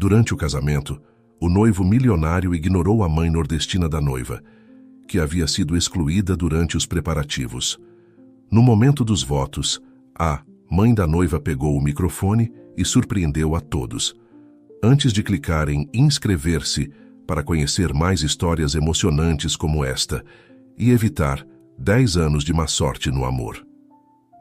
Durante o casamento, o noivo milionário ignorou a mãe nordestina da noiva, que havia sido excluída durante os preparativos. No momento dos votos, a mãe da noiva pegou o microfone e surpreendeu a todos. Antes de clicar em inscrever-se para conhecer mais histórias emocionantes como esta e evitar 10 anos de má sorte no amor.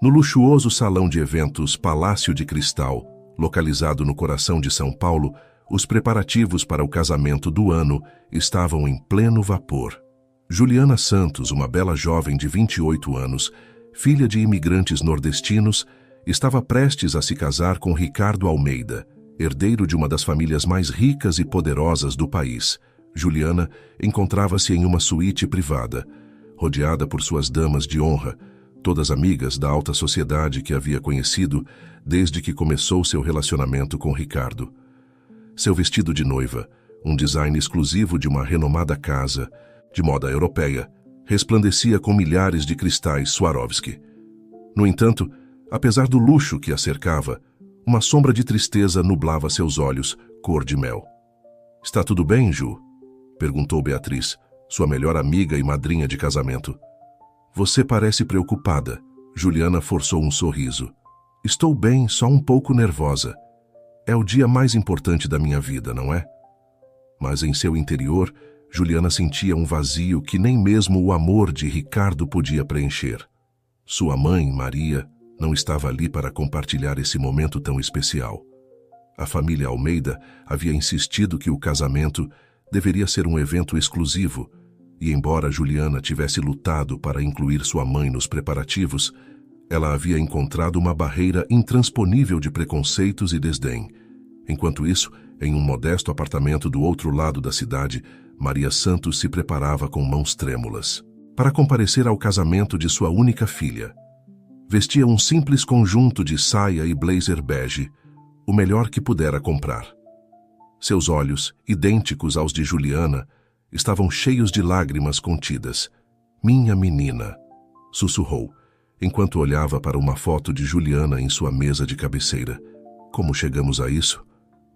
No luxuoso salão de eventos Palácio de Cristal, localizado no coração de São Paulo, os preparativos para o casamento do ano estavam em pleno vapor. Juliana Santos, uma bela jovem de 28 anos, filha de imigrantes nordestinos, estava prestes a se casar com Ricardo Almeida, herdeiro de uma das famílias mais ricas e poderosas do país. Juliana encontrava-se em uma suíte privada, rodeada por suas damas de honra, todas amigas da alta sociedade que havia conhecido desde que começou seu relacionamento com Ricardo. Seu vestido de noiva, um design exclusivo de uma renomada casa, de moda europeia, resplandecia com milhares de cristais Swarovski. No entanto, apesar do luxo que a cercava, uma sombra de tristeza nublava seus olhos, cor de mel. — Está tudo bem, Ju? Perguntou Beatriz, sua melhor amiga e madrinha de casamento. — Você parece preocupada. Juliana forçou um sorriso. — Estou bem, só um pouco nervosa. É o dia mais importante da minha vida, não é? Mas em seu interior, Juliana sentia um vazio que nem mesmo o amor de Ricardo podia preencher. Sua mãe, Maria, não estava ali para compartilhar esse momento tão especial. A família Almeida havia insistido que o casamento deveria ser um evento exclusivo, e embora Juliana tivesse lutado para incluir sua mãe nos preparativos, ela havia encontrado uma barreira intransponível de preconceitos e desdém. Enquanto isso, em um modesto apartamento do outro lado da cidade, Maria Santos se preparava com mãos trêmulas para comparecer ao casamento de sua única filha. Vestia um simples conjunto de saia e blazer bege, o melhor que pudera comprar. Seus olhos, idênticos aos de Juliana, estavam cheios de lágrimas contidas. — Minha menina! Sussurrou, enquanto olhava para uma foto de Juliana em sua mesa de cabeceira. Como chegamos a isso?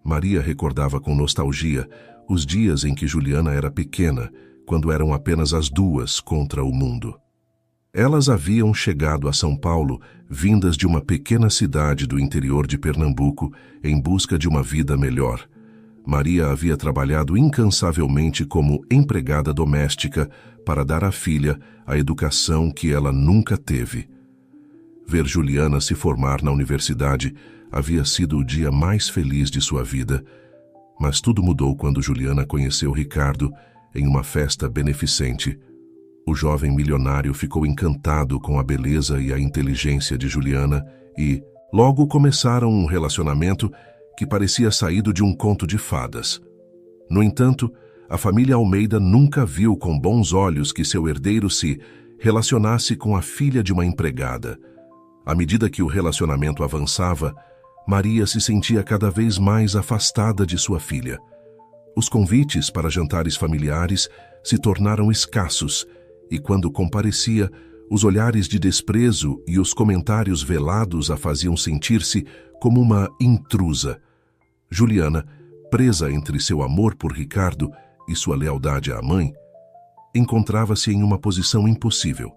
Maria recordava com nostalgia os dias em que Juliana era pequena, quando eram apenas as duas contra o mundo. Elas haviam chegado a São Paulo, vindas de uma pequena cidade do interior de Pernambuco, em busca de uma vida melhor. Maria havia trabalhado incansavelmente como empregada doméstica para dar à filha a educação que ela nunca teve. Ver Juliana se formar na universidade havia sido o dia mais feliz de sua vida, mas tudo mudou quando Juliana conheceu Ricardo em uma festa beneficente. O jovem milionário ficou encantado com a beleza e a inteligência de Juliana e, logo começaram um relacionamento que parecia saído de um conto de fadas. No entanto, a família Almeida nunca viu com bons olhos que seu herdeiro se relacionasse com a filha de uma empregada. À medida que o relacionamento avançava, Maria se sentia cada vez mais afastada de sua filha. Os convites para jantares familiares se tornaram escassos e, quando comparecia, os olhares de desprezo e os comentários velados a faziam sentir-se como uma intrusa. Juliana, presa entre seu amor por Ricardo e sua lealdade à mãe, encontrava-se em uma posição impossível.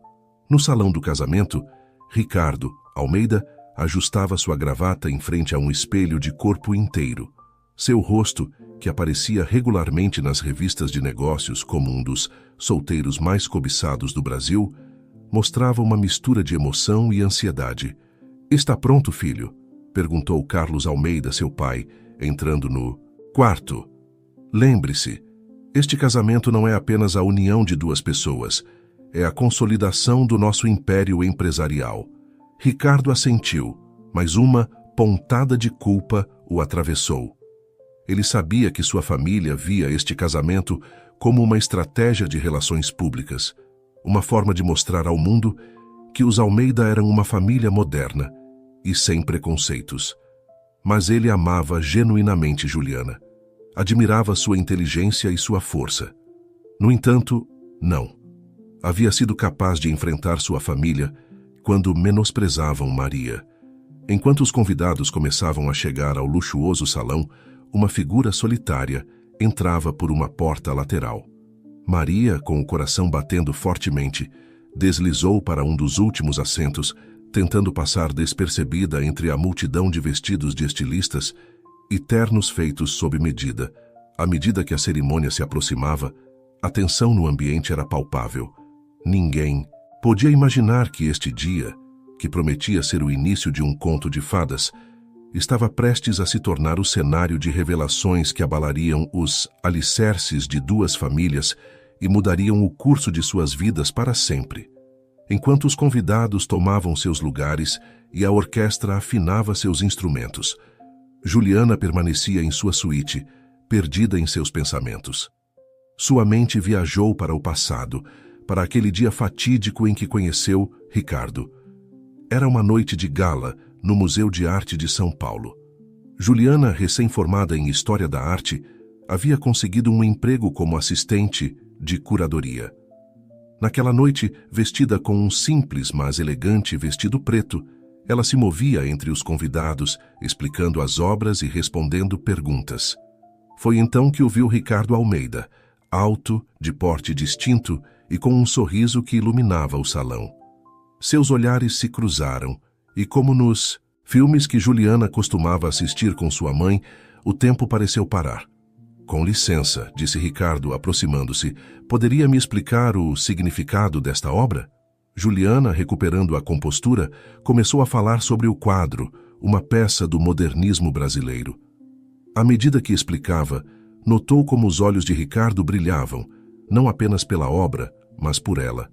No salão do casamento, Ricardo Almeida ajustava sua gravata em frente a um espelho de corpo inteiro. Seu rosto, que aparecia regularmente nas revistas de negócios como um dos solteiros mais cobiçados do Brasil, mostrava uma mistura de emoção e ansiedade. — Está pronto, filho? Perguntou Carlos Almeida, seu pai, entrando no quarto. — Lembre-se, este casamento não é apenas a união de duas pessoas, é a consolidação do nosso império empresarial. Ricardo assentiu, mas uma pontada de culpa o atravessou. Ele sabia que sua família via este casamento como uma estratégia de relações públicas, uma forma de mostrar ao mundo que os Almeida eram uma família moderna e sem preconceitos. Mas ele amava genuinamente Juliana. Admirava sua inteligência e sua força. No entanto, não. Havia sido capaz de enfrentar sua família quando menosprezavam Maria. Enquanto os convidados começavam a chegar ao luxuoso salão, uma figura solitária entrava por uma porta lateral. Maria, com o coração batendo fortemente, deslizou para um dos últimos assentos, tentando passar despercebida entre a multidão de vestidos de estilistas e ternos feitos sob medida. À medida que a cerimônia se aproximava, a tensão no ambiente era palpável. Ninguém podia imaginar que este dia, que prometia ser o início de um conto de fadas, estava prestes a se tornar o cenário de revelações que abalariam os alicerces de duas famílias e mudariam o curso de suas vidas para sempre. Enquanto os convidados tomavam seus lugares e a orquestra afinava seus instrumentos, Juliana permanecia em sua suíte, perdida em seus pensamentos. Sua mente viajou para o passado, para aquele dia fatídico em que conheceu Ricardo. Era uma noite de gala no Museu de Arte de São Paulo. Juliana, recém-formada em História da Arte, havia conseguido um emprego como assistente de curadoria. Naquela noite, vestida com um simples, mas elegante vestido preto, ela se movia entre os convidados, explicando as obras e respondendo perguntas. Foi então que o viu Ricardo Almeida, alto, de porte distinto e com um sorriso que iluminava o salão. Seus olhares se cruzaram, e como nos filmes que Juliana costumava assistir com sua mãe, o tempo pareceu parar. "Com licença", disse Ricardo, aproximando-se, "poderia me explicar o significado desta obra?" Juliana, recuperando a compostura, começou a falar sobre o quadro, uma peça do modernismo brasileiro. À medida que explicava, notou como os olhos de Ricardo brilhavam, não apenas pela obra, mas por ela.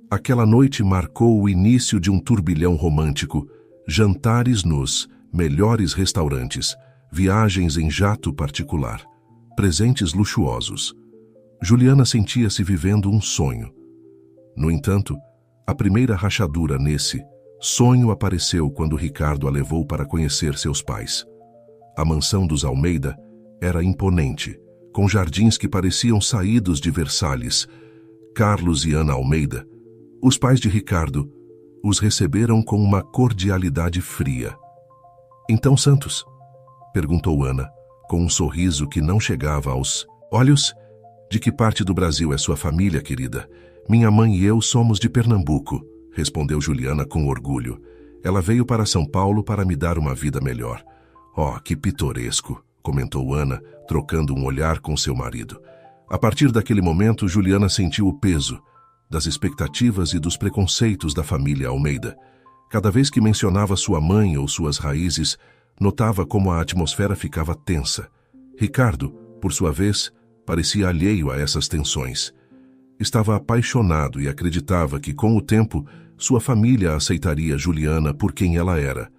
Aquela noite marcou o início de um turbilhão romântico, jantares nos melhores restaurantes, viagens em jato particular, presentes luxuosos. Juliana sentia-se vivendo um sonho. No entanto, a primeira rachadura nesse sonho apareceu quando Ricardo a levou para conhecer seus pais. A mansão dos Almeida era imponente, com jardins que pareciam saídos de Versalhes. Carlos e Ana Almeida, os pais de Ricardo, os receberam com uma cordialidade fria. "Então, Santos?", perguntou Ana, com um sorriso que não chegava aos olhos. "De que parte do Brasil é sua família, querida?" "Minha mãe e eu somos de Pernambuco", respondeu Juliana com orgulho. "Ela veio para São Paulo para me dar uma vida melhor." "Oh, que pitoresco", comentou Ana, trocando um olhar com seu marido. A partir daquele momento, Juliana sentiu o peso das expectativas e dos preconceitos da família Almeida. Cada vez que mencionava sua mãe ou suas raízes, notava como a atmosfera ficava tensa. Ricardo, por sua vez, parecia alheio a essas tensões. Estava apaixonado e acreditava que, com o tempo, sua família aceitaria Juliana por quem ela era.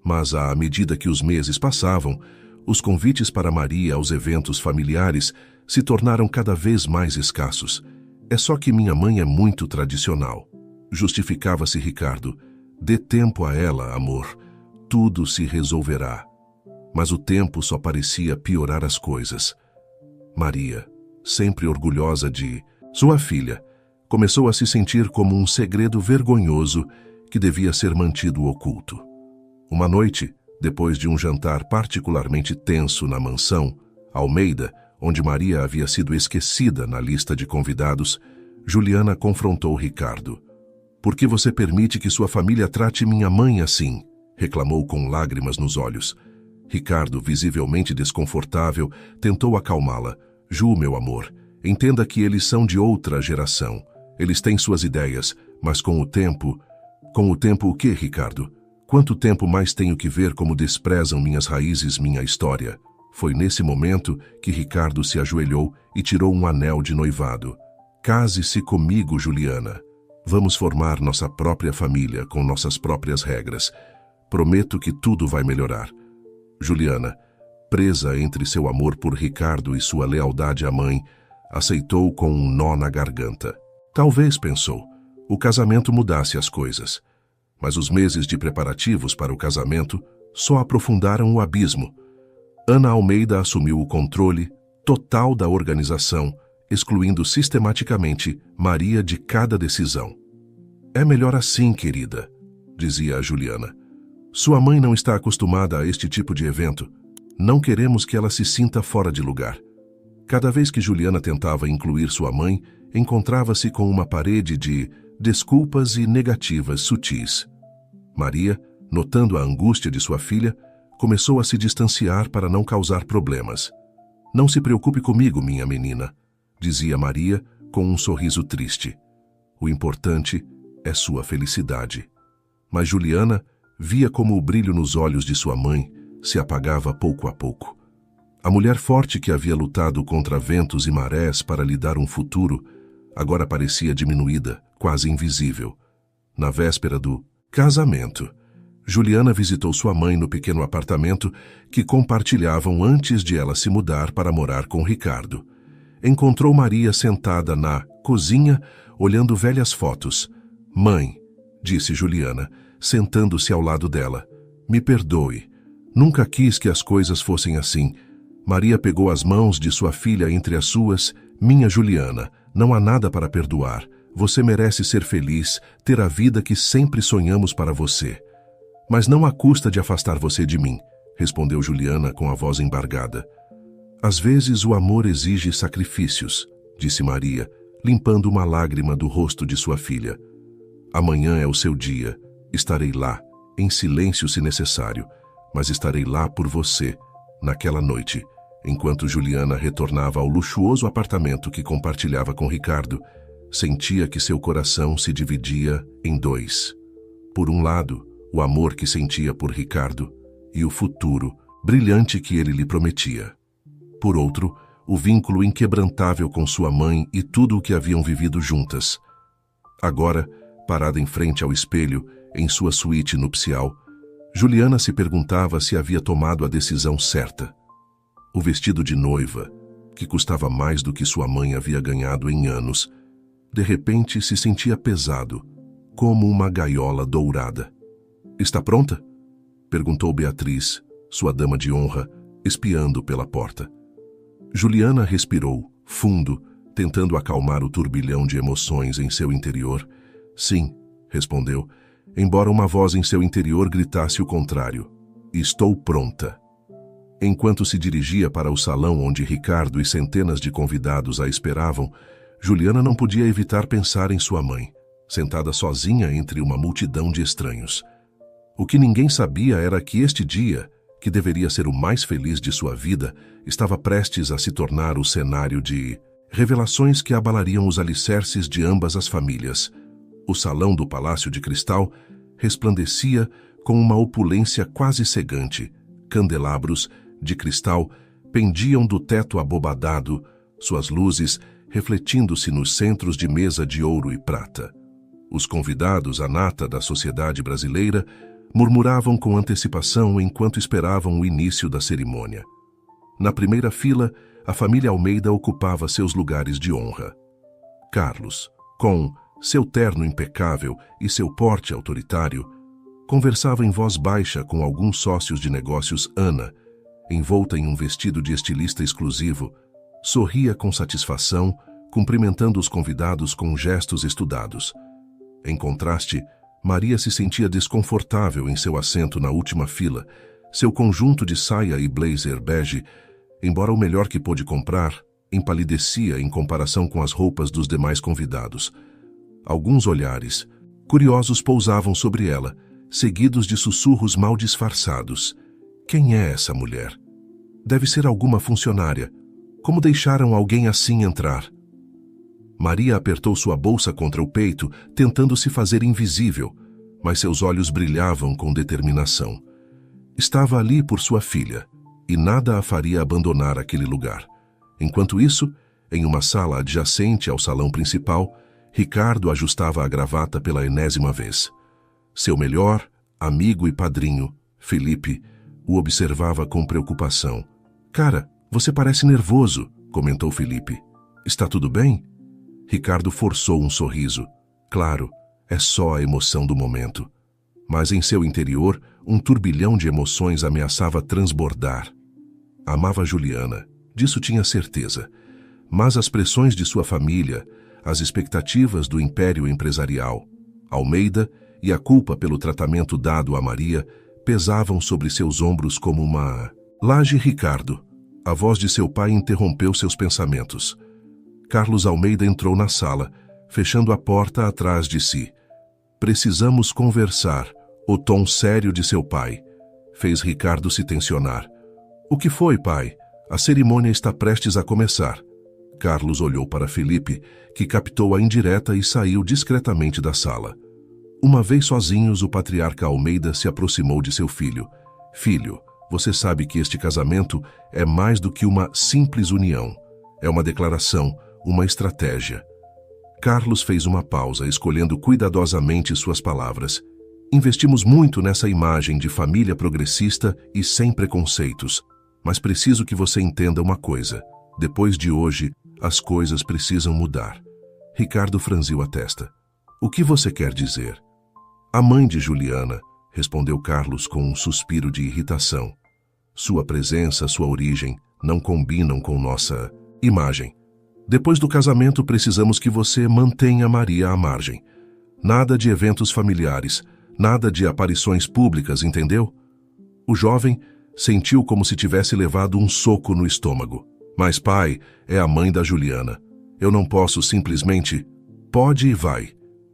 Mas, à medida que os meses passavam, os convites para Maria aos eventos familiares se tornaram cada vez mais escassos. "É só que minha mãe é muito tradicional", justificava-se Ricardo. "Dê tempo a ela, amor. Tudo se resolverá." Mas o tempo só parecia piorar as coisas. Maria, sempre orgulhosa de sua filha, começou a se sentir como um segredo vergonhoso que devia ser mantido oculto. Uma noite, depois de um jantar particularmente tenso na mansão Almeida, onde Maria havia sido esquecida na lista de convidados, Juliana confrontou Ricardo. "Por que você permite que sua família trate minha mãe assim?", reclamou com lágrimas nos olhos. Ricardo, visivelmente desconfortável, tentou acalmá-la. "Ju, meu amor, entenda que eles são de outra geração. Eles têm suas ideias, mas com o tempo... Com o tempo o quê, Ricardo? Quanto tempo mais tenho que ver como desprezam minhas raízes, minha história?" Foi nesse momento que Ricardo se ajoelhou e tirou um anel de noivado. "Case-se comigo, Juliana. Vamos formar nossa própria família com nossas próprias regras. Prometo que tudo vai melhorar." Juliana, presa entre seu amor por Ricardo e sua lealdade à mãe, aceitou com um nó na garganta. Talvez, pensou, o casamento mudasse as coisas. Mas os meses de preparativos para o casamento só aprofundaram o abismo. Ana Almeida assumiu o controle total da organização, excluindo sistematicamente Maria de cada decisão. "É melhor assim, querida", dizia a Juliana. "Sua mãe não está acostumada a este tipo de evento. Não queremos que ela se sinta fora de lugar. Cada vez que Juliana tentava incluir sua mãe, encontrava-se com uma parede de desculpas e negativas sutis. Maria, notando a angústia de sua filha, começou a se distanciar para não causar problemas. "Não se preocupe comigo, minha menina", dizia Maria com um sorriso triste. "O importante é sua felicidade." Mas Juliana via como o brilho nos olhos de sua mãe se apagava pouco a pouco. A mulher forte que havia lutado contra ventos e marés para lhe dar um futuro, agora parecia diminuída, quase invisível. Na véspera do casamento, Juliana visitou sua mãe no pequeno apartamento que compartilhavam antes de ela se mudar para morar com Ricardo. Encontrou Maria sentada na cozinha, olhando velhas fotos. "Mãe", disse Juliana, sentando-se ao lado dela, "me perdoe. Nunca quis que as coisas fossem assim." Maria pegou as mãos de sua filha entre as suas. "Minha Juliana, não há nada para perdoar. Você merece ser feliz, ter a vida que sempre sonhamos para você." "Mas não à custa de afastar você de mim", respondeu Juliana com a voz embargada. "Às vezes o amor exige sacrifícios", disse Maria, limpando uma lágrima do rosto de sua filha. "Amanhã é o seu dia. Estarei lá, em silêncio se necessário, mas estarei lá por você." Naquela noite, enquanto Juliana retornava ao luxuoso apartamento que compartilhava com Ricardo, sentia que seu coração se dividia em dois. Por um lado, o amor que sentia por Ricardo e o futuro brilhante que ele lhe prometia. Por outro, o vínculo inquebrantável com sua mãe e tudo o que haviam vivido juntas. Agora, parada em frente ao espelho, em sua suíte nupcial, Juliana se perguntava se havia tomado a decisão certa. O vestido de noiva, que custava mais do que sua mãe havia ganhado em anos, de repente se sentia pesado, como uma gaiola dourada. "Está pronta?" perguntou Beatriz, sua dama de honra, espiando pela porta. Juliana respirou, fundo, tentando acalmar o turbilhão de emoções em seu interior. "Sim", respondeu, embora uma voz em seu interior gritasse o contrário. "Estou pronta." Enquanto se dirigia para o salão onde Ricardo e centenas de convidados a esperavam, Juliana não podia evitar pensar em sua mãe, sentada sozinha entre uma multidão de estranhos. O que ninguém sabia era que este dia, que deveria ser o mais feliz de sua vida, estava prestes a se tornar o cenário de revelações que abalariam os alicerces de ambas as famílias. O salão do Palácio de Cristal resplandecia com uma opulência quase cegante. Candelabros de cristal pendiam do teto abobadado, suas luzes refletindo-se nos centros de mesa de ouro e prata. Os convidados, a nata da sociedade brasileira, murmuravam com antecipação enquanto esperavam o início da cerimônia. Na primeira fila, a família Almeida ocupava seus lugares de honra. Carlos, com seu terno impecável e seu porte autoritário, conversava em voz baixa com alguns sócios de negócios. Ana, envolta em um vestido de estilista exclusivo, sorria com satisfação, cumprimentando os convidados com gestos estudados. Em contraste, Maria se sentia desconfortável em seu assento na última fila. Seu conjunto de saia e blazer bege, embora o melhor que pôde comprar, empalidecia em comparação com as roupas dos demais convidados. Alguns olhares curiosos pousavam sobre ela, seguidos de sussurros mal disfarçados. "Quem é essa mulher? Deve ser alguma funcionária. Como deixaram alguém assim entrar?" Maria apertou sua bolsa contra o peito, tentando se fazer invisível, mas seus olhos brilhavam com determinação. Estava ali por sua filha, e nada a faria abandonar aquele lugar. Enquanto isso, em uma sala adjacente ao salão principal, Ricardo ajustava a gravata pela enésima vez. Seu melhor amigo e padrinho, Felipe, o observava com preocupação. "Cara, você parece nervoso", comentou Felipe. "Está tudo bem?" Ricardo forçou um sorriso. Claro, é só a emoção do momento. Mas em seu interior, um turbilhão de emoções ameaçava transbordar. Amava Juliana, disso tinha certeza. Mas as pressões de sua família, as expectativas do império empresarial, Almeida e a culpa pelo tratamento dado a Maria pesavam sobre seus ombros como uma Laje Ricardo. A voz de seu pai interrompeu seus pensamentos. Carlos Almeida entrou na sala, fechando a porta atrás de si. Precisamos conversar. O tom sério de seu pai fez Ricardo se tensionar. O que foi, pai? A cerimônia está prestes a começar. Carlos olhou para Felipe, que captou a indireta e saiu discretamente da sala. Uma vez sozinhos, o patriarca Almeida se aproximou de seu filho. Filho, você sabe que este casamento é mais do que uma simples união. É uma declaração, uma estratégia. Carlos fez uma pausa, escolhendo cuidadosamente suas palavras. Investimos muito nessa imagem de família progressista e sem preconceitos. Mas preciso que você entenda uma coisa. Depois de hoje, as coisas precisam mudar. Ricardo franziu a testa. O que você quer dizer? A mãe de Juliana, respondeu Carlos com um suspiro de irritação. Sua presença, sua origem, não combinam com nossa imagem. Depois do casamento, precisamos que você mantenha Maria à margem. Nada de eventos familiares, nada de aparições públicas, entendeu? O jovem sentiu como se tivesse levado um soco no estômago. Mas pai, é a mãe da Juliana. Eu não posso simplesmente... Pode e vai,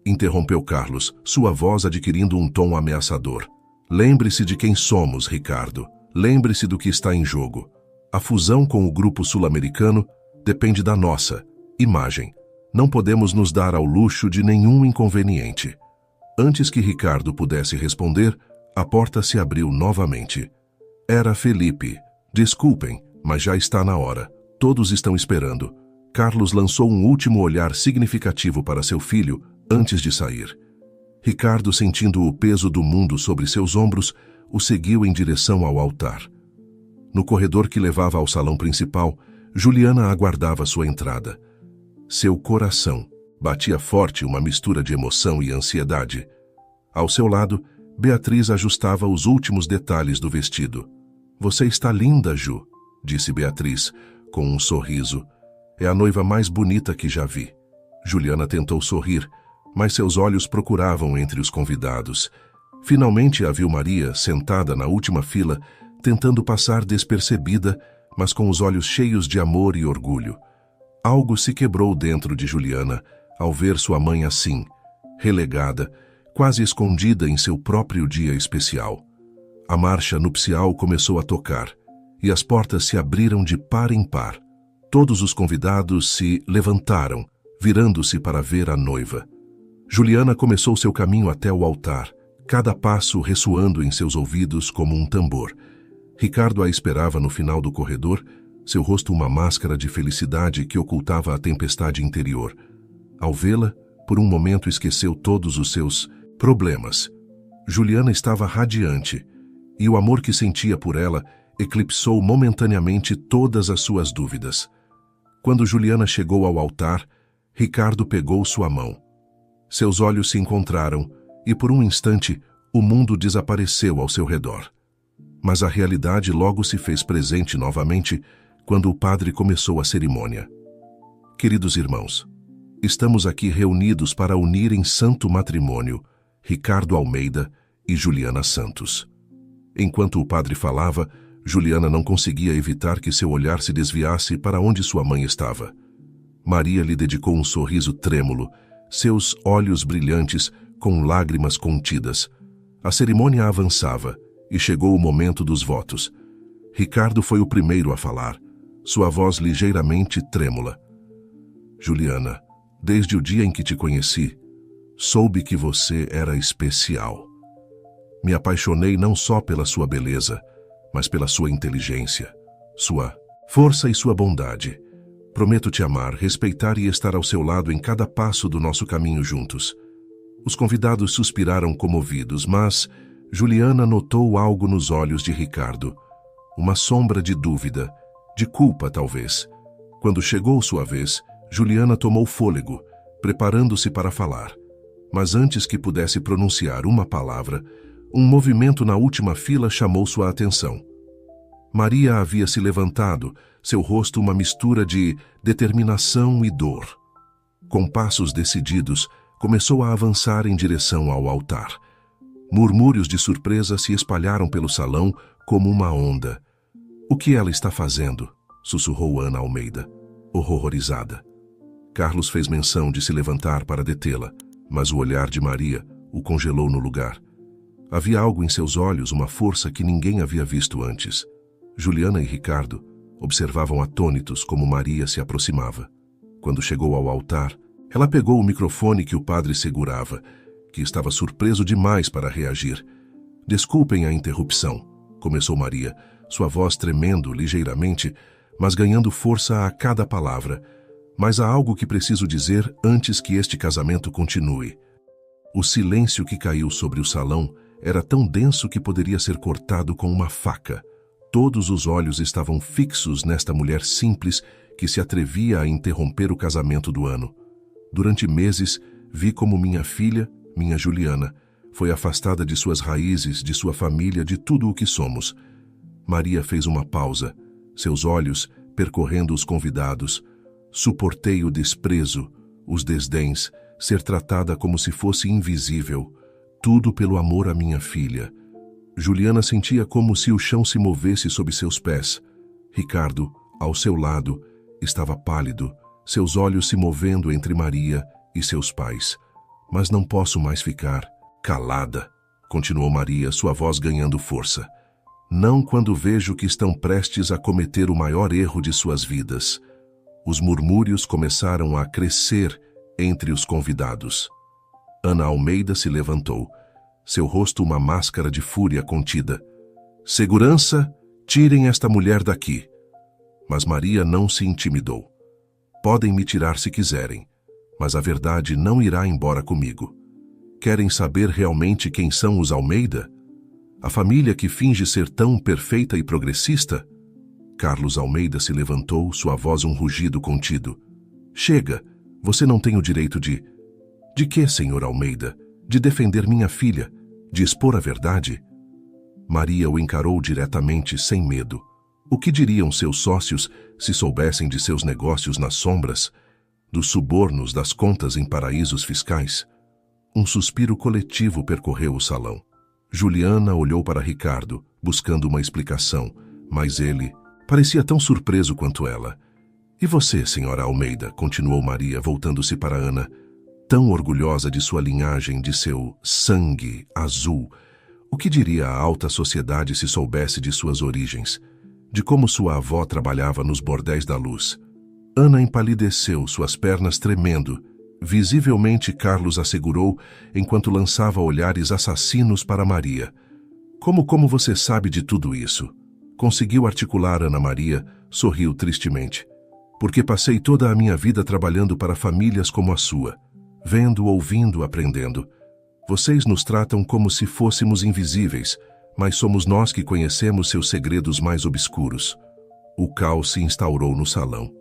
interrompeu Carlos, sua voz adquirindo um tom ameaçador. Lembre-se de quem somos, Ricardo. Lembre-se do que está em jogo. A fusão com o grupo sul-americano depende da nossa imagem. Não podemos nos dar ao luxo de nenhum inconveniente. Antes que Ricardo pudesse responder, a porta se abriu novamente. Era Felipe. Desculpem, mas já está na hora. Todos estão esperando. Carlos lançou um último olhar significativo para seu filho antes de sair. Ricardo, sentindo o peso do mundo sobre seus ombros, o seguiu em direção ao altar. No corredor que levava ao salão principal, Juliana aguardava sua entrada. Seu coração batia forte, uma mistura de emoção e ansiedade. Ao seu lado, Beatriz ajustava os últimos detalhes do vestido. Você está linda, Ju, disse Beatriz, com um sorriso. É a noiva mais bonita que já vi. Juliana tentou sorrir, mas seus olhos procuravam entre os convidados. Finalmente a viu Maria, sentada na última fila, tentando passar despercebida, mas com os olhos cheios de amor e orgulho. Algo se quebrou dentro de Juliana ao ver sua mãe assim, relegada, quase escondida em seu próprio dia especial. A marcha nupcial começou a tocar, e as portas se abriram de par em par. Todos os convidados se levantaram, virando-se para ver a noiva. Juliana começou seu caminho até o altar, cada passo ressoando em seus ouvidos como um tambor. Ricardo a esperava no final do corredor, seu rosto uma máscara de felicidade que ocultava a tempestade interior. Ao vê-la, por um momento esqueceu todos os seus problemas. Juliana estava radiante, e o amor que sentia por ela eclipsou momentaneamente todas as suas dúvidas. Quando Juliana chegou ao altar, Ricardo pegou sua mão. Seus olhos se encontraram e, por um instante, o mundo desapareceu ao seu redor. Mas a realidade logo se fez presente novamente quando o padre começou a cerimônia. Queridos irmãos, estamos aqui reunidos para unir em santo matrimônio Ricardo Almeida e Juliana Santos. Enquanto o padre falava, Juliana não conseguia evitar que seu olhar se desviasse para onde sua mãe estava. Maria lhe dedicou um sorriso trêmulo, seus olhos brilhantes com lágrimas contidas. A cerimônia avançava e chegou o momento dos votos. Ricardo foi o primeiro a falar, sua voz ligeiramente trêmula. Juliana, desde o dia em que te conheci, soube que você era especial. Me apaixonei não só pela sua beleza, mas pela sua inteligência, sua força e sua bondade. Prometo te amar, respeitar e estar ao seu lado em cada passo do nosso caminho juntos. Os convidados suspiraram comovidos, mas Juliana notou algo nos olhos de Ricardo. Uma sombra de dúvida, de culpa talvez. Quando chegou sua vez, Juliana tomou fôlego, preparando-se para falar. Mas antes que pudesse pronunciar uma palavra, um movimento na última fila chamou sua atenção. Maria havia se levantado, seu rosto uma mistura de determinação e dor. Com passos decididos, começou a avançar em direção ao altar. Murmúrios de surpresa se espalharam pelo salão como uma onda. O que ela está fazendo? Sussurrou Ana Almeida, horrorizada. Carlos fez menção de se levantar para detê-la, mas o olhar de Maria o congelou no lugar. Havia algo em seus olhos, uma força que ninguém havia visto antes. Juliana e Ricardo observavam atônitos como Maria se aproximava. Quando chegou ao altar, ela pegou o microfone que o padre segurava, que estava surpreso demais para reagir. Desculpem a interrupção, começou Maria, sua voz tremendo ligeiramente, mas ganhando força a cada palavra. Mas há algo que preciso dizer antes que este casamento continue. O silêncio que caiu sobre o salão era tão denso que poderia ser cortado com uma faca. Todos os olhos estavam fixos nesta mulher simples que se atrevia a interromper o casamento do ano. Durante meses, vi como minha filha, minha Juliana, foi afastada de suas raízes, de sua família, de tudo o que somos. Maria fez uma pausa, seus olhos percorrendo os convidados. Suportei o desprezo, os desdéns, ser tratada como se fosse invisível. Tudo pelo amor à minha filha. Juliana sentia como se o chão se movesse sob seus pés. Ricardo, ao seu lado, estava pálido, seus olhos se movendo entre Maria e seus pais. Mas não posso mais ficar calada, continuou Maria, sua voz ganhando força. Não quando vejo que estão prestes a cometer o maior erro de suas vidas. Os murmúrios começaram a crescer entre os convidados. Ana Almeida se levantou, seu rosto uma máscara de fúria contida. Segurança, tirem esta mulher daqui. Mas Maria não se intimidou. Podem me tirar se quiserem, mas a verdade não irá embora comigo. Querem saber realmente quem são os Almeida? A família que finge ser tão perfeita e progressista? Carlos Almeida se levantou, sua voz um rugido contido. Chega, você não tem o direito de... De quê, senhor Almeida? De defender minha filha? De expor a verdade? Maria o encarou diretamente, sem medo. O que diriam seus sócios se soubessem de seus negócios nas sombras, dos subornos das contas em paraísos fiscais? Um suspiro coletivo percorreu o salão. Juliana olhou para Ricardo, buscando uma explicação, mas ele parecia tão surpreso quanto ela. E você, senhora Almeida, continuou Maria, voltando-se para Ana, tão orgulhosa de sua linhagem, de seu sangue azul. O que diria a alta sociedade se soubesse de suas origens, de como sua avó trabalhava nos bordéis da luz? Ana empalideceu, suas pernas tremendo. Visivelmente Carlos assegurou, enquanto lançava olhares assassinos para Maria. Como você sabe de tudo isso? Conseguiu articular Ana Maria, sorriu tristemente. Porque passei toda a minha vida trabalhando para famílias como a sua. Vendo, ouvindo, aprendendo. Vocês nos tratam como se fôssemos invisíveis, mas somos nós que conhecemos seus segredos mais obscuros. O caos se instaurou no salão.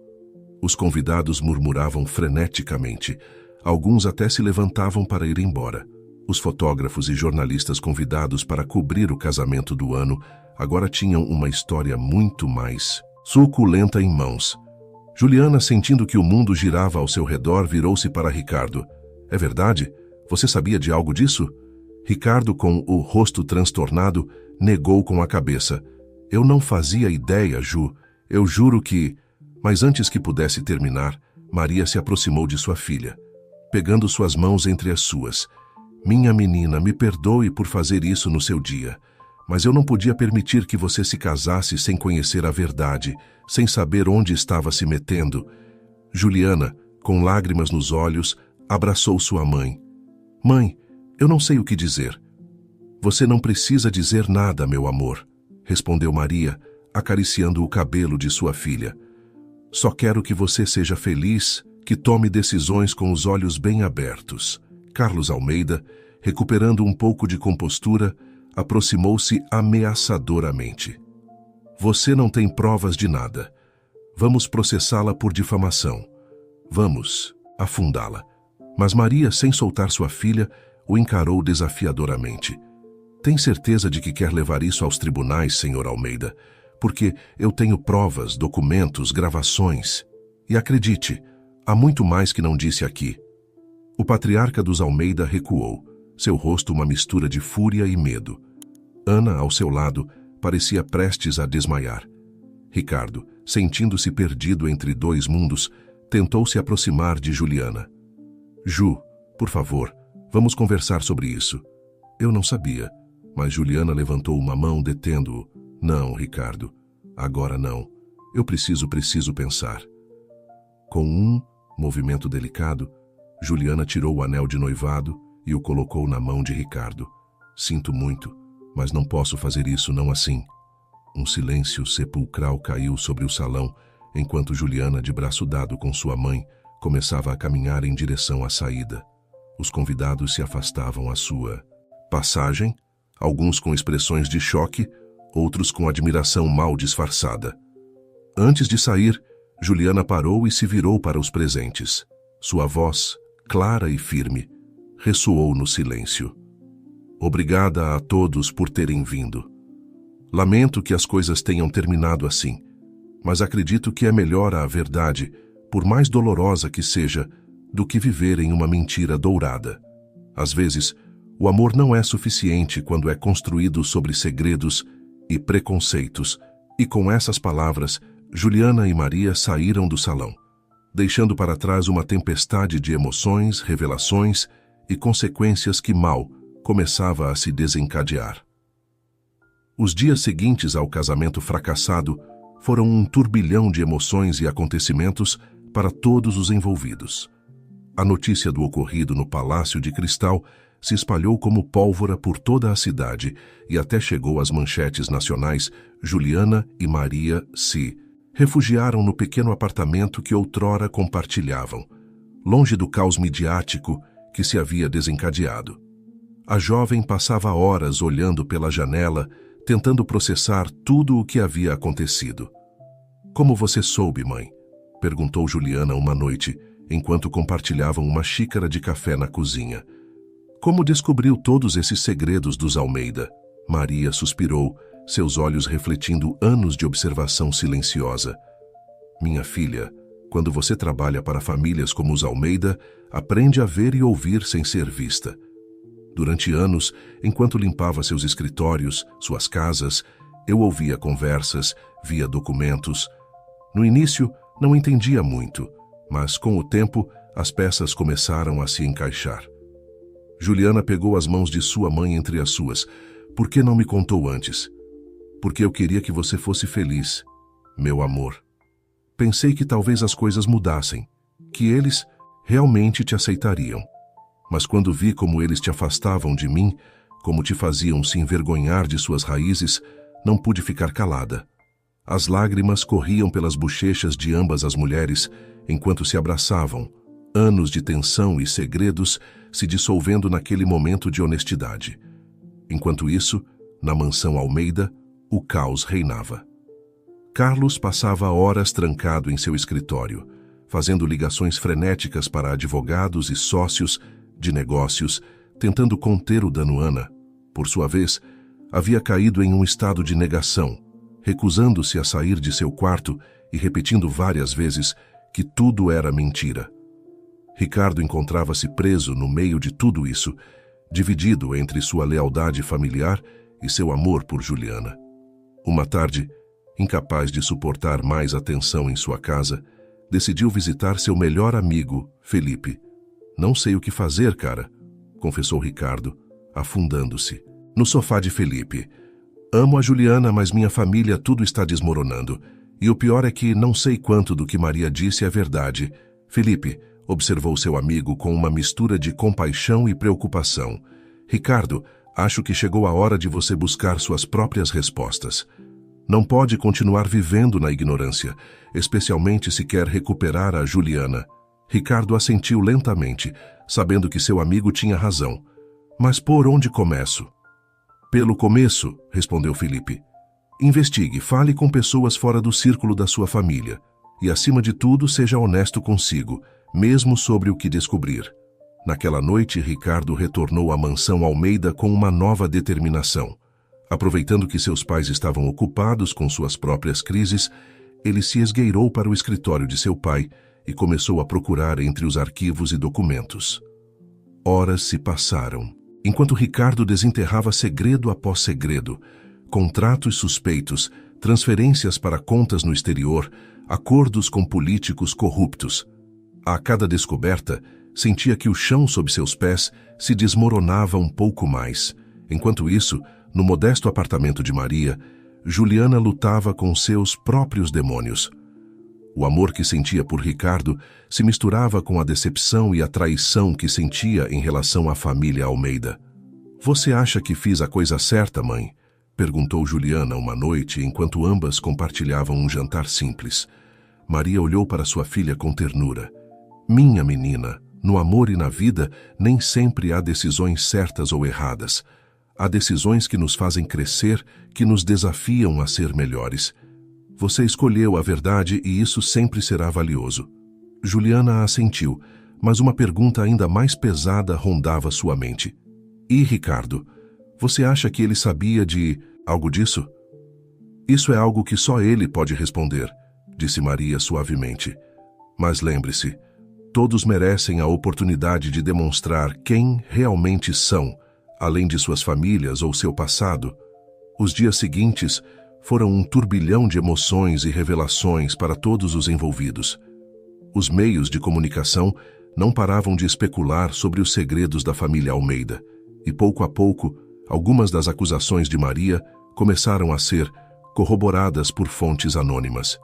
Os convidados murmuravam freneticamente. Alguns até se levantavam para ir embora. Os fotógrafos e jornalistas convidados para cobrir o casamento do ano agora tinham uma história muito mais suculenta em mãos. Juliana, sentindo que o mundo girava ao seu redor, virou-se para Ricardo. É verdade? Você sabia de algo disso? Ricardo, com o rosto transtornado, negou com a cabeça. Eu não fazia ideia, Ju. Eu juro que... Mas antes que pudesse terminar, Maria se aproximou de sua filha, pegando suas mãos entre as suas. Minha menina, me perdoe por fazer isso no seu dia, mas eu não podia permitir que você se casasse sem conhecer a verdade, sem saber onde estava se metendo. Juliana, com lágrimas nos olhos, abraçou sua mãe. Mãe, eu não sei o que dizer. Você não precisa dizer nada, meu amor, respondeu Maria, acariciando o cabelo de sua filha. Só quero que você seja feliz, que tome decisões com os olhos bem abertos. Carlos Almeida, recuperando um pouco de compostura, aproximou-se ameaçadoramente. Você não tem provas de nada. Vamos processá-la por difamação. Vamos afundá-la. Mas Maria, sem soltar sua filha, o encarou desafiadoramente. Tem certeza de que quer levar isso aos tribunais, senhor Almeida? Porque eu tenho provas, documentos, gravações. E acredite, há muito mais que não disse aqui. O patriarca dos Almeida recuou, seu rosto uma mistura de fúria e medo. Ana, ao seu lado, parecia prestes a desmaiar. Ricardo, sentindo-se perdido entre dois mundos, tentou se aproximar de Juliana. Ju, por favor, vamos conversar sobre isso. Eu não sabia, mas Juliana levantou uma mão detendo-o. Não, Ricardo, agora não. Eu preciso pensar. Com um movimento delicado, Juliana tirou o anel de noivado e o colocou na mão de Ricardo. Sinto muito, mas não posso fazer isso não assim. Um silêncio sepulcral caiu sobre o salão, enquanto Juliana, de braço dado com sua mãe, começava a caminhar em direção à saída. Os convidados se afastavam à sua passagem, alguns com expressões de choque, outros com admiração mal disfarçada. Antes de sair, Juliana parou e se virou para os presentes. Sua voz, clara e firme, ressoou no silêncio. Obrigada a todos por terem vindo. Lamento que as coisas tenham terminado assim, mas acredito que é melhor a verdade, por mais dolorosa que seja, do que viver em uma mentira dourada. Às vezes, o amor não é suficiente quando é construído sobre segredos e preconceitos, e com essas palavras, Juliana e Maria saíram do salão, deixando para trás uma tempestade de emoções, revelações e consequências que mal começava a se desencadear. Os dias seguintes ao casamento fracassado foram um turbilhão de emoções e acontecimentos para todos os envolvidos. A notícia do ocorrido no Palácio de Cristal se espalhou como pólvora por toda a cidade e até chegou às manchetes nacionais. Juliana e Maria se refugiaram no pequeno apartamento que outrora compartilhavam, longe do caos midiático que se havia desencadeado. A jovem passava horas olhando pela janela, tentando processar tudo o que havia acontecido. Como você soube, mãe? Perguntou Juliana uma noite, enquanto compartilhavam uma xícara de café na cozinha. Como descobriu todos esses segredos dos Almeida? Maria suspirou, seus olhos refletindo anos de observação silenciosa. Minha filha, quando você trabalha para famílias como os Almeida, aprende a ver e ouvir sem ser vista. Durante anos, enquanto limpava seus escritórios, suas casas, eu ouvia conversas, via documentos. No início, não entendia muito, mas com o tempo, as peças começaram a se encaixar. Juliana pegou as mãos de sua mãe entre as suas. Por que não me contou antes? Porque eu queria que você fosse feliz, meu amor. Pensei que talvez as coisas mudassem, que eles realmente te aceitariam. Mas quando vi como eles te afastavam de mim, como te faziam se envergonhar de suas raízes, não pude ficar calada. As lágrimas corriam pelas bochechas de ambas as mulheres enquanto se abraçavam, anos de tensão e segredos se dissolvendo naquele momento de honestidade. Enquanto isso, na mansão Almeida, o caos reinava. Carlos passava horas trancado em seu escritório, fazendo ligações frenéticas para advogados e sócios de negócios, tentando conter o dano. Ana, por sua vez, havia caído em um estado de negação, recusando-se a sair de seu quarto e repetindo várias vezes que tudo era mentira. Ricardo encontrava-se preso no meio de tudo isso, dividido entre sua lealdade familiar e seu amor por Juliana. Uma tarde, incapaz de suportar mais a tensão em sua casa, decidiu visitar seu melhor amigo, Felipe. Não sei o que fazer, cara, confessou Ricardo, afundando-se no sofá de Felipe. Amo a Juliana, mas minha família tudo está desmoronando. E o pior é que não sei quanto do que Maria disse é verdade. Felipe, observou seu amigo com uma mistura de compaixão e preocupação. Ricardo, acho que chegou a hora de você buscar suas próprias respostas. Não pode continuar vivendo na ignorância, especialmente se quer recuperar a Juliana. Ricardo assentiu lentamente, sabendo que seu amigo tinha razão. Mas por onde começo? Pelo começo, respondeu Felipe. Investigue, fale com pessoas fora do círculo da sua família. E, acima de tudo, seja honesto consigo, mesmo sobre o que descobrir. Naquela noite, Ricardo retornou à mansão Almeida com uma nova determinação. Aproveitando que seus pais estavam ocupados com suas próprias crises, ele se esgueirou para o escritório de seu pai e começou a procurar entre os arquivos e documentos. Horas se passaram, enquanto Ricardo desenterrava segredo após segredo, contratos suspeitos, transferências para contas no exterior, acordos com políticos corruptos. A cada descoberta, sentia que o chão sob seus pés se desmoronava um pouco mais. Enquanto isso, no modesto apartamento de Maria, Juliana lutava com seus próprios demônios. O amor que sentia por Ricardo se misturava com a decepção e a traição que sentia em relação à família Almeida. "Você acha que fiz a coisa certa, mãe?" perguntou Juliana uma noite enquanto ambas compartilhavam um jantar simples. Maria olhou para sua filha com ternura. "Minha menina, no amor e na vida nem sempre há decisões certas ou erradas. Há decisões que nos fazem crescer, que nos desafiam a ser melhores. Você escolheu a verdade e isso sempre será valioso." Juliana assentiu, mas uma pergunta ainda mais pesada rondava sua mente. "E Ricardo, você acha que ele sabia de algo disso?" "Isso é algo que só ele pode responder", disse Maria suavemente. "Mas lembre-se, todos merecem a oportunidade de demonstrar quem realmente são, além de suas famílias ou seu passado." Os dias seguintes foram um turbilhão de emoções e revelações para todos os envolvidos. Os meios de comunicação não paravam de especular sobre os segredos da família Almeida, e pouco a pouco, algumas das acusações de Maria começaram a ser corroboradas por fontes anônimas.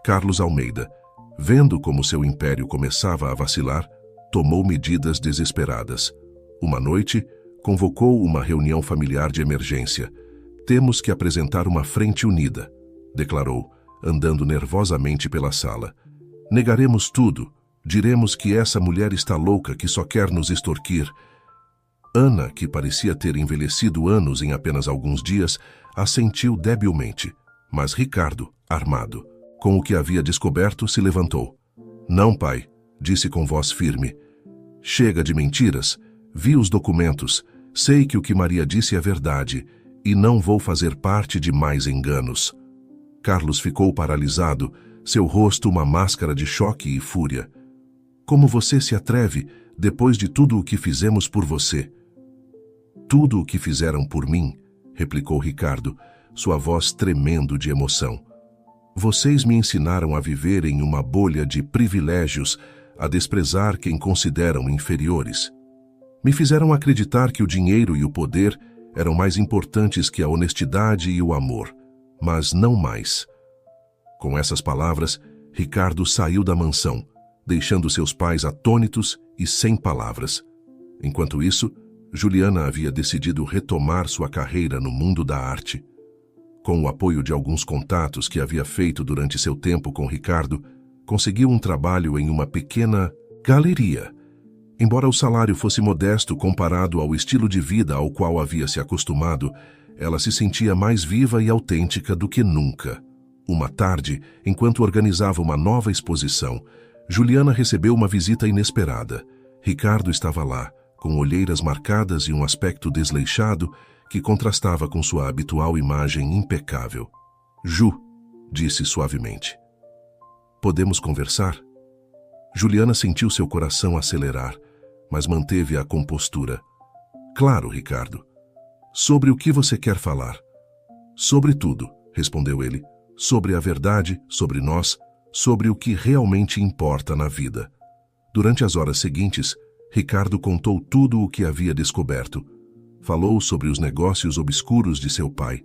Carlos Almeida, vendo como seu império começava a vacilar, tomou medidas desesperadas. Uma noite, convocou uma reunião familiar de emergência. "Temos que apresentar uma frente unida", declarou, andando nervosamente pela sala. "Negaremos tudo, diremos que essa mulher está louca, que só quer nos extorquir." Ana, que parecia ter envelhecido anos em apenas alguns dias, assentiu debilmente, mas Ricardo, armado com o que havia descoberto, se levantou. "Não, pai", disse com voz firme. "Chega de mentiras. Vi os documentos. Sei que o que Maria disse é verdade. E não vou fazer parte de mais enganos." Carlos ficou paralisado, seu rosto uma máscara de choque e fúria. "Como você se atreve, depois de tudo o que fizemos por você?" "Tudo o que fizeram por mim", replicou Ricardo, sua voz tremendo de emoção. "Vocês me ensinaram a viver em uma bolha de privilégios, a desprezar quem consideram inferiores. Me fizeram acreditar que o dinheiro e o poder eram mais importantes que a honestidade e o amor, mas não mais." Com essas palavras, Ricardo saiu da mansão, deixando seus pais atônitos e sem palavras. Enquanto isso, Juliana havia decidido retomar sua carreira no mundo da arte. Com o apoio de alguns contatos que havia feito durante seu tempo com Ricardo, conseguiu um trabalho em uma pequena galeria. Embora o salário fosse modesto comparado ao estilo de vida ao qual havia se acostumado, ela se sentia mais viva e autêntica do que nunca. Uma tarde, enquanto organizava uma nova exposição, Juliana recebeu uma visita inesperada. Ricardo estava lá, com olheiras marcadas e um aspecto desleixado que contrastava com sua habitual imagem impecável. "Ju", disse suavemente. "Podemos conversar?" Juliana sentiu seu coração acelerar, mas manteve a compostura. "Claro, Ricardo. Sobre o que você quer falar?" "Sobre tudo", respondeu ele. "Sobre a verdade, sobre nós, sobre o que realmente importa na vida." Durante as horas seguintes, Ricardo contou tudo o que havia descoberto. Falou sobre os negócios obscuros de seu pai,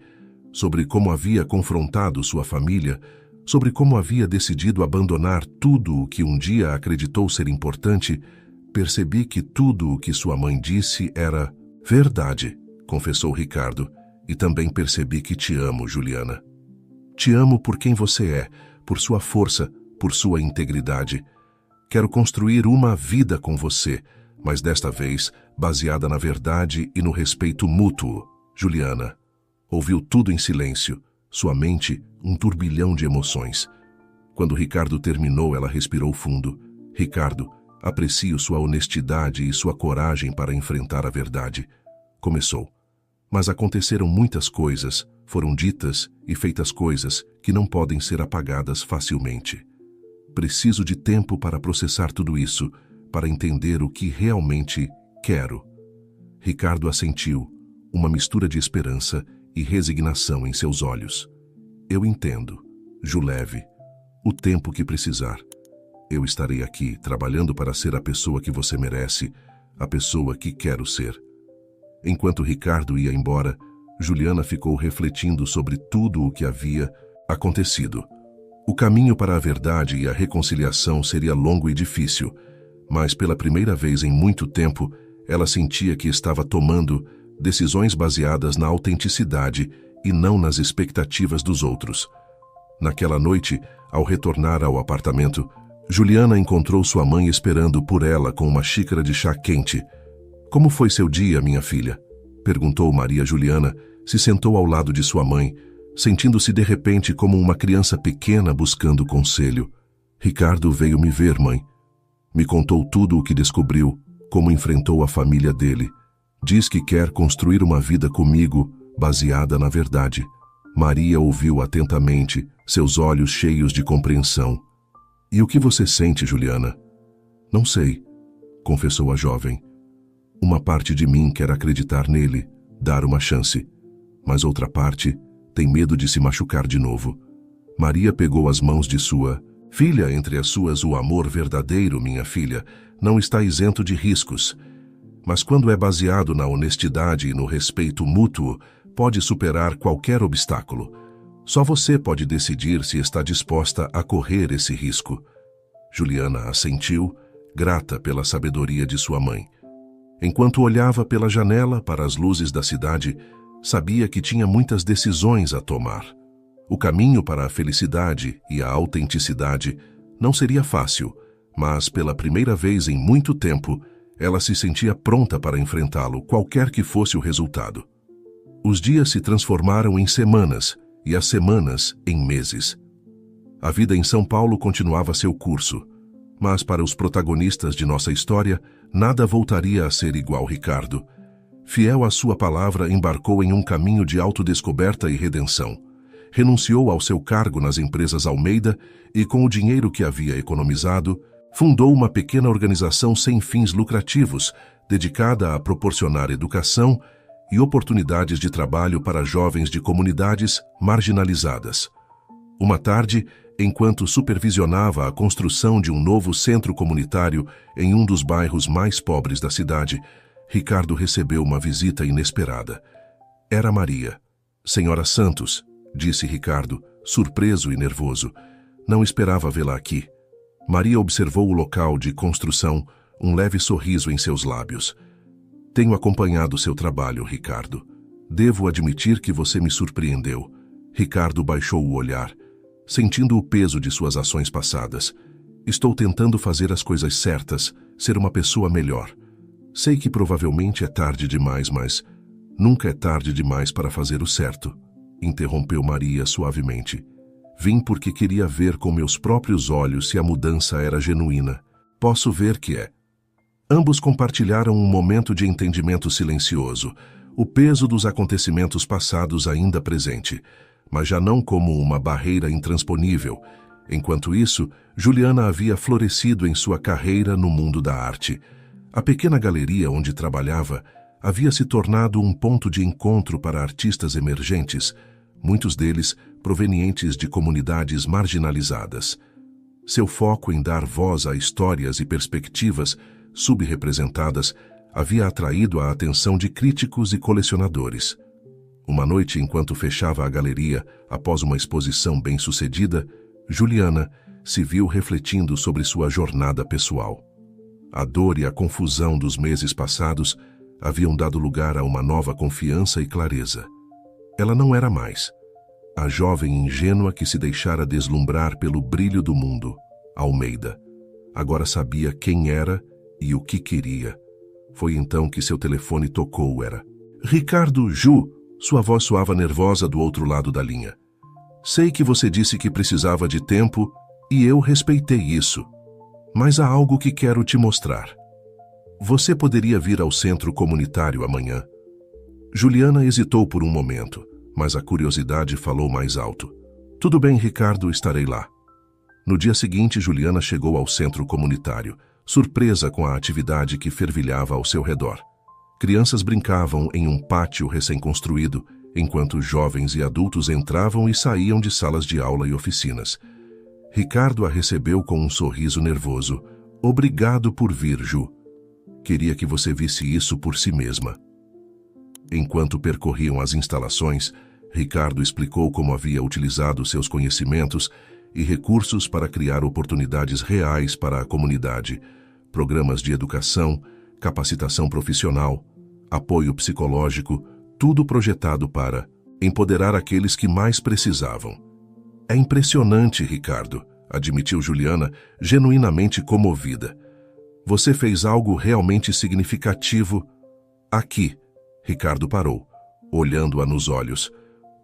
sobre como havia confrontado sua família, sobre como havia decidido abandonar tudo o que um dia acreditou ser importante. "Percebi que tudo o que sua mãe disse era verdade", confessou Ricardo, "e também percebi que te amo, Juliana. Te amo por quem você é, por sua força, por sua integridade. Quero construir uma vida com você, mas desta vez baseada na verdade e no respeito mútuo." Juliana ouviu tudo em silêncio, sua mente um turbilhão de emoções. Quando Ricardo terminou, ela respirou fundo. "Ricardo, aprecio sua honestidade e sua coragem para enfrentar a verdade." Começou. "Mas aconteceram muitas coisas, foram ditas e feitas coisas que não podem ser apagadas facilmente. Preciso de tempo para processar tudo isso, para entender o que realmente quero." Ricardo assentiu, uma mistura de esperança e resignação em seus olhos. Eu entendo. Juleve. O tempo que precisar. Eu estarei aqui, trabalhando para ser a pessoa que você merece, a pessoa que quero ser. Enquanto Ricardo ia embora, Juliana ficou refletindo sobre tudo o que havia acontecido. O caminho para a verdade e a reconciliação seria longo e difícil, mas pela primeira vez em muito tempo, ela sentia que estava tomando decisões baseadas na autenticidade e não nas expectativas dos outros. Naquela noite, ao retornar ao apartamento, Juliana encontrou sua mãe esperando por ela com uma xícara de chá quente. "Como foi seu dia, minha filha?" perguntou Maria Juliana. Se sentou ao lado de sua mãe, sentindo-se de repente como uma criança pequena buscando conselho. "Ricardo veio me ver, mãe. Me contou tudo o que descobriu, como enfrentou a família dele. Diz que quer construir uma vida comigo, baseada na verdade." Maria ouviu atentamente, seus olhos cheios de compreensão. "E o que você sente, Juliana?" "Não sei", confessou a jovem. "Uma parte de mim quer acreditar nele, dar uma chance. Mas outra parte tem medo de se machucar de novo." Maria pegou as mãos de sua filha entre as suas. "O amor verdadeiro, minha filha, não está isento de riscos. Mas quando é baseado na honestidade e no respeito mútuo, pode superar qualquer obstáculo. Só você pode decidir se está disposta a correr esse risco." Juliana assentiu, grata pela sabedoria de sua mãe. Enquanto olhava pela janela para as luzes da cidade, sabia que tinha muitas decisões a tomar. O caminho para a felicidade e a autenticidade não seria fácil, mas pela primeira vez em muito tempo, ela se sentia pronta para enfrentá-lo, qualquer que fosse o resultado. Os dias se transformaram em semanas e as semanas em meses. A vida em São Paulo continuava seu curso, mas para os protagonistas de nossa história, nada voltaria a ser igual Ricardo. Fiel à sua palavra, embarcou em um caminho de autodescoberta e redenção. Renunciou ao seu cargo nas empresas Almeida e, com o dinheiro que havia economizado, fundou uma pequena organização sem fins lucrativos, dedicada a proporcionar educação e oportunidades de trabalho para jovens de comunidades marginalizadas. Uma tarde, enquanto supervisionava a construção de um novo centro comunitário em um dos bairros mais pobres da cidade, Ricardo recebeu uma visita inesperada. Era Maria. "Senhora Santos", disse Ricardo, surpreso e nervoso. "Não esperava vê-la aqui." Maria observou o local de construção, um leve sorriso em seus lábios. "Tenho acompanhado seu trabalho, Ricardo. Devo admitir que você me surpreendeu." Ricardo baixou o olhar, sentindo o peso de suas ações passadas. "Estou tentando fazer as coisas certas, ser uma pessoa melhor. Sei que provavelmente é tarde demais, mas nunca é tarde demais para fazer o certo", interrompeu Maria suavemente. "Vim porque queria ver com meus próprios olhos se a mudança era genuína. Posso ver que é." Ambos compartilharam um momento de entendimento silencioso, o peso dos acontecimentos passados ainda presente, mas já não como uma barreira intransponível. Enquanto isso, Juliana havia florescido em sua carreira no mundo da arte. A pequena galeria onde trabalhava havia se tornado um ponto de encontro para artistas emergentes, muitos deles provenientes de comunidades marginalizadas. Seu foco em dar voz a histórias e perspectivas subrepresentadas havia atraído a atenção de críticos e colecionadores. Uma noite, enquanto fechava a galeria após uma exposição bem-sucedida, Juliana se viu refletindo sobre sua jornada pessoal. A dor e a confusão dos meses passados haviam dado lugar a uma nova confiança e clareza. Ela não era mais a jovem ingênua que se deixara deslumbrar pelo brilho do mundo, Almeida. Agora sabia quem era e o que queria. Foi então que seu telefone tocou. Era Ricardo. "Ju", sua voz soava nervosa do outro lado da linha. "Sei que você disse que precisava de tempo e eu respeitei isso. Mas há algo que quero te mostrar. Você poderia vir ao centro comunitário amanhã?" Juliana hesitou por um momento, mas a curiosidade falou mais alto. "Tudo bem, Ricardo, estarei lá." No dia seguinte, Juliana chegou ao centro comunitário, surpresa com a atividade que fervilhava ao seu redor. Crianças brincavam em um pátio recém-construído, enquanto jovens e adultos entravam e saíam de salas de aula e oficinas. Ricardo a recebeu com um sorriso nervoso. Obrigado por vir, Ju. Queria que você visse isso por si mesma. Enquanto percorriam as instalações, Ricardo explicou como havia utilizado seus conhecimentos e recursos para criar oportunidades reais para a comunidade, programas de educação, capacitação profissional, apoio psicológico, tudo projetado para empoderar aqueles que mais precisavam. É impressionante, Ricardo, admitiu Juliana, genuinamente comovida. Você fez algo realmente significativo. Aqui, Ricardo parou, olhando-a nos olhos.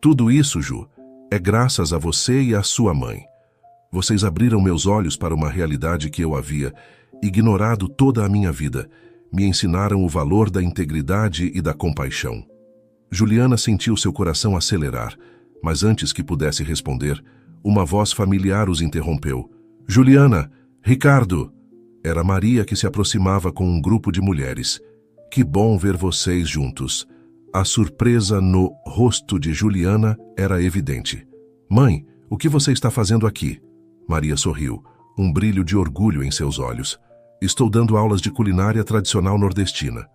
Tudo isso, Ju, é graças a você e à sua mãe. Vocês abriram meus olhos para uma realidade que eu havia ignorado toda a minha vida. Me ensinaram o valor da integridade e da compaixão. Juliana sentiu seu coração acelerar, mas antes que pudesse responder, uma voz familiar os interrompeu. Juliana, Ricardo! Era Maria que se aproximava com um grupo de mulheres. Que bom ver vocês juntos. A surpresa no rosto de Juliana era evidente. Mãe, o que você está fazendo aqui? Maria sorriu, um brilho de orgulho em seus olhos. Estou dando aulas de culinária tradicional nordestina.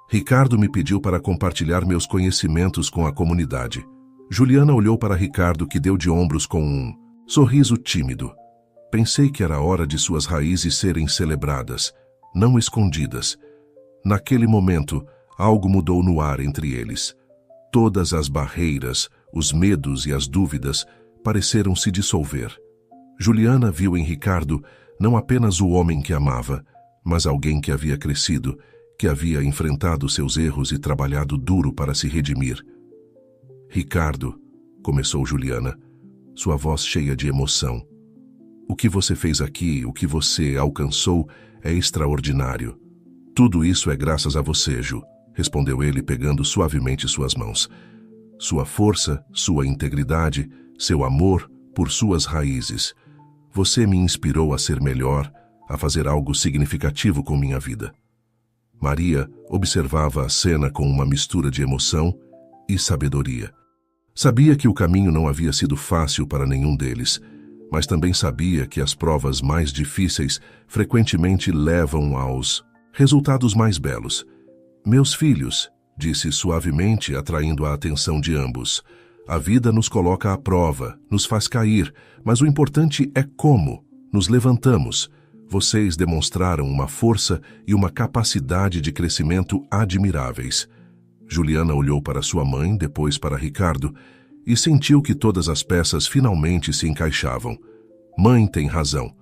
Ricardo me pediu para compartilhar meus conhecimentos com a comunidade. Juliana olhou para Ricardo, que deu de ombros com um sorriso tímido. Pensei que era hora de suas raízes serem celebradas, não escondidas. Naquele momento, algo mudou no ar entre eles. Todas as barreiras, os medos e as dúvidas pareceram se dissolver. Juliana viu em Ricardo não apenas o homem que amava, mas alguém que havia crescido, que havia enfrentado seus erros e trabalhado duro para se redimir. Ricardo, começou Juliana, sua voz cheia de emoção. O que você fez aqui, o que você alcançou, é extraordinário. Tudo isso é graças a você, Ju, respondeu ele pegando suavemente suas mãos. Sua força, sua integridade, seu amor por suas raízes. Você me inspirou a ser melhor, a fazer algo significativo com minha vida. Maria observava a cena com uma mistura de emoção e sabedoria. Sabia que o caminho não havia sido fácil para nenhum deles, mas também sabia que as provas mais difíceis frequentemente levam aos resultados mais belos. Meus filhos, disse suavemente, atraindo a atenção de ambos. A vida nos coloca à prova, nos faz cair, mas o importante é como nos levantamos. Vocês demonstraram uma força e uma capacidade de crescimento admiráveis. Juliana olhou para sua mãe, depois para Ricardo, e sentiu que todas as peças finalmente se encaixavam. Mãe tem razão.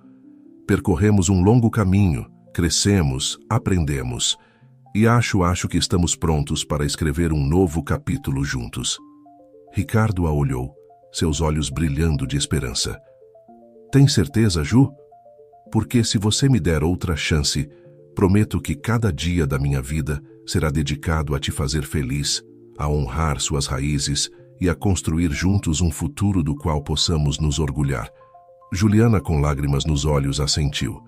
Percorremos um longo caminho, crescemos, aprendemos. E acho que estamos prontos para escrever um novo capítulo juntos. Ricardo a olhou, seus olhos brilhando de esperança. Tem certeza, Ju? Porque se você me der outra chance, prometo que cada dia da minha vida será dedicado a te fazer feliz, a honrar suas raízes e a construir juntos um futuro do qual possamos nos orgulhar. Juliana, com lágrimas nos olhos, assentiu.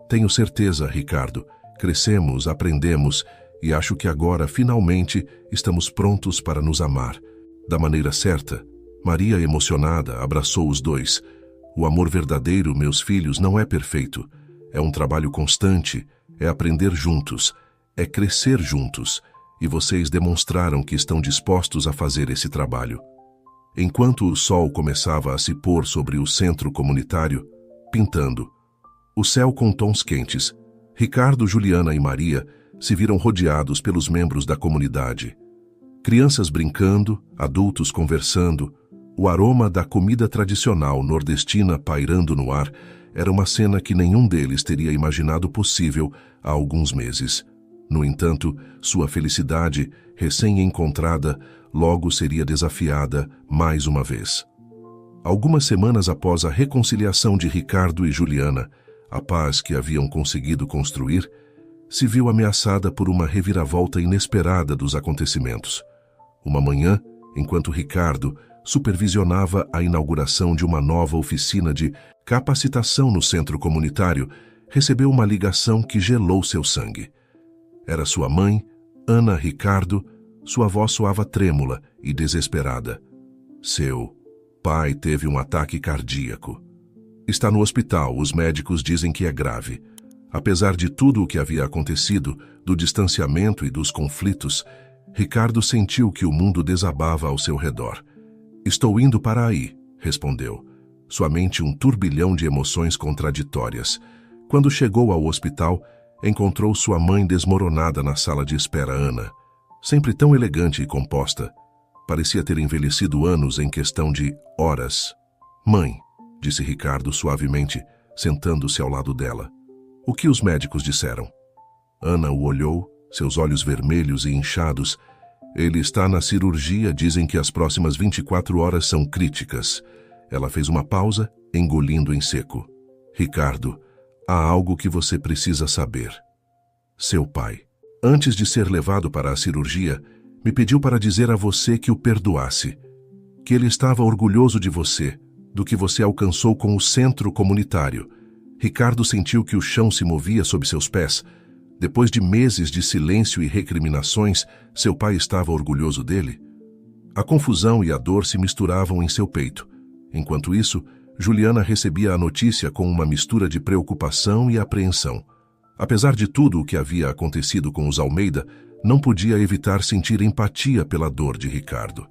Tenho certeza, Ricardo. Crescemos, aprendemos e acho que agora, finalmente, estamos prontos para nos amar. Da maneira certa, Maria, emocionada, abraçou os dois. O amor verdadeiro, meus filhos, não é perfeito. É um trabalho constante, é aprender juntos, é crescer juntos, e vocês demonstraram que estão dispostos a fazer esse trabalho. Enquanto o sol começava a se pôr sobre o centro comunitário, pintando, o céu com tons quentes, Ricardo, Juliana e Maria se viram rodeados pelos membros da comunidade. Crianças brincando, adultos conversando, o aroma da comida tradicional nordestina pairando no ar era uma cena que nenhum deles teria imaginado possível há alguns meses. No entanto, sua felicidade, recém-encontrada, logo seria desafiada mais uma vez. Algumas semanas após a reconciliação de Ricardo e Juliana, a paz que haviam conseguido construir se viu ameaçada por uma reviravolta inesperada dos acontecimentos. Uma manhã, enquanto Ricardo supervisionava a inauguração de uma nova oficina de capacitação no centro comunitário, recebeu uma ligação que gelou seu sangue. Era sua mãe, Ana Ricardo, Sua voz soava trêmula e desesperada. Seu pai teve um ataque cardíaco. Está no hospital, os médicos dizem que é grave. Apesar de tudo o que havia acontecido, do distanciamento e dos conflitos, Ricardo sentiu que o mundo desabava ao seu redor. Estou indo para aí, respondeu. Sua mente um turbilhão de emoções contraditórias. Quando chegou ao hospital, encontrou sua mãe desmoronada na sala de espera. Ana, sempre tão elegante e composta, parecia ter envelhecido anos em questão de horas. Mãe, disse Ricardo suavemente, sentando-se ao lado dela. O que os médicos disseram? Ana o olhou, seus olhos vermelhos e inchados. Ele está na cirurgia, dizem que as próximas 24 horas são críticas. Ela fez uma pausa, engolindo em seco. Ricardo, há algo que você precisa saber. Seu pai, antes de ser levado para a cirurgia, me pediu para dizer a você que o perdoasse, que ele estava orgulhoso de você, do que você alcançou com o centro comunitário. Ricardo sentiu que o chão se movia sob seus pés. Depois de meses de silêncio e recriminações, seu pai estava orgulhoso dele? A confusão e a dor se misturavam em seu peito. Enquanto isso, Juliana recebia a notícia com uma mistura de preocupação e apreensão. Apesar de tudo o que havia acontecido com os Almeida, não podia evitar sentir empatia pela dor de Ricardo.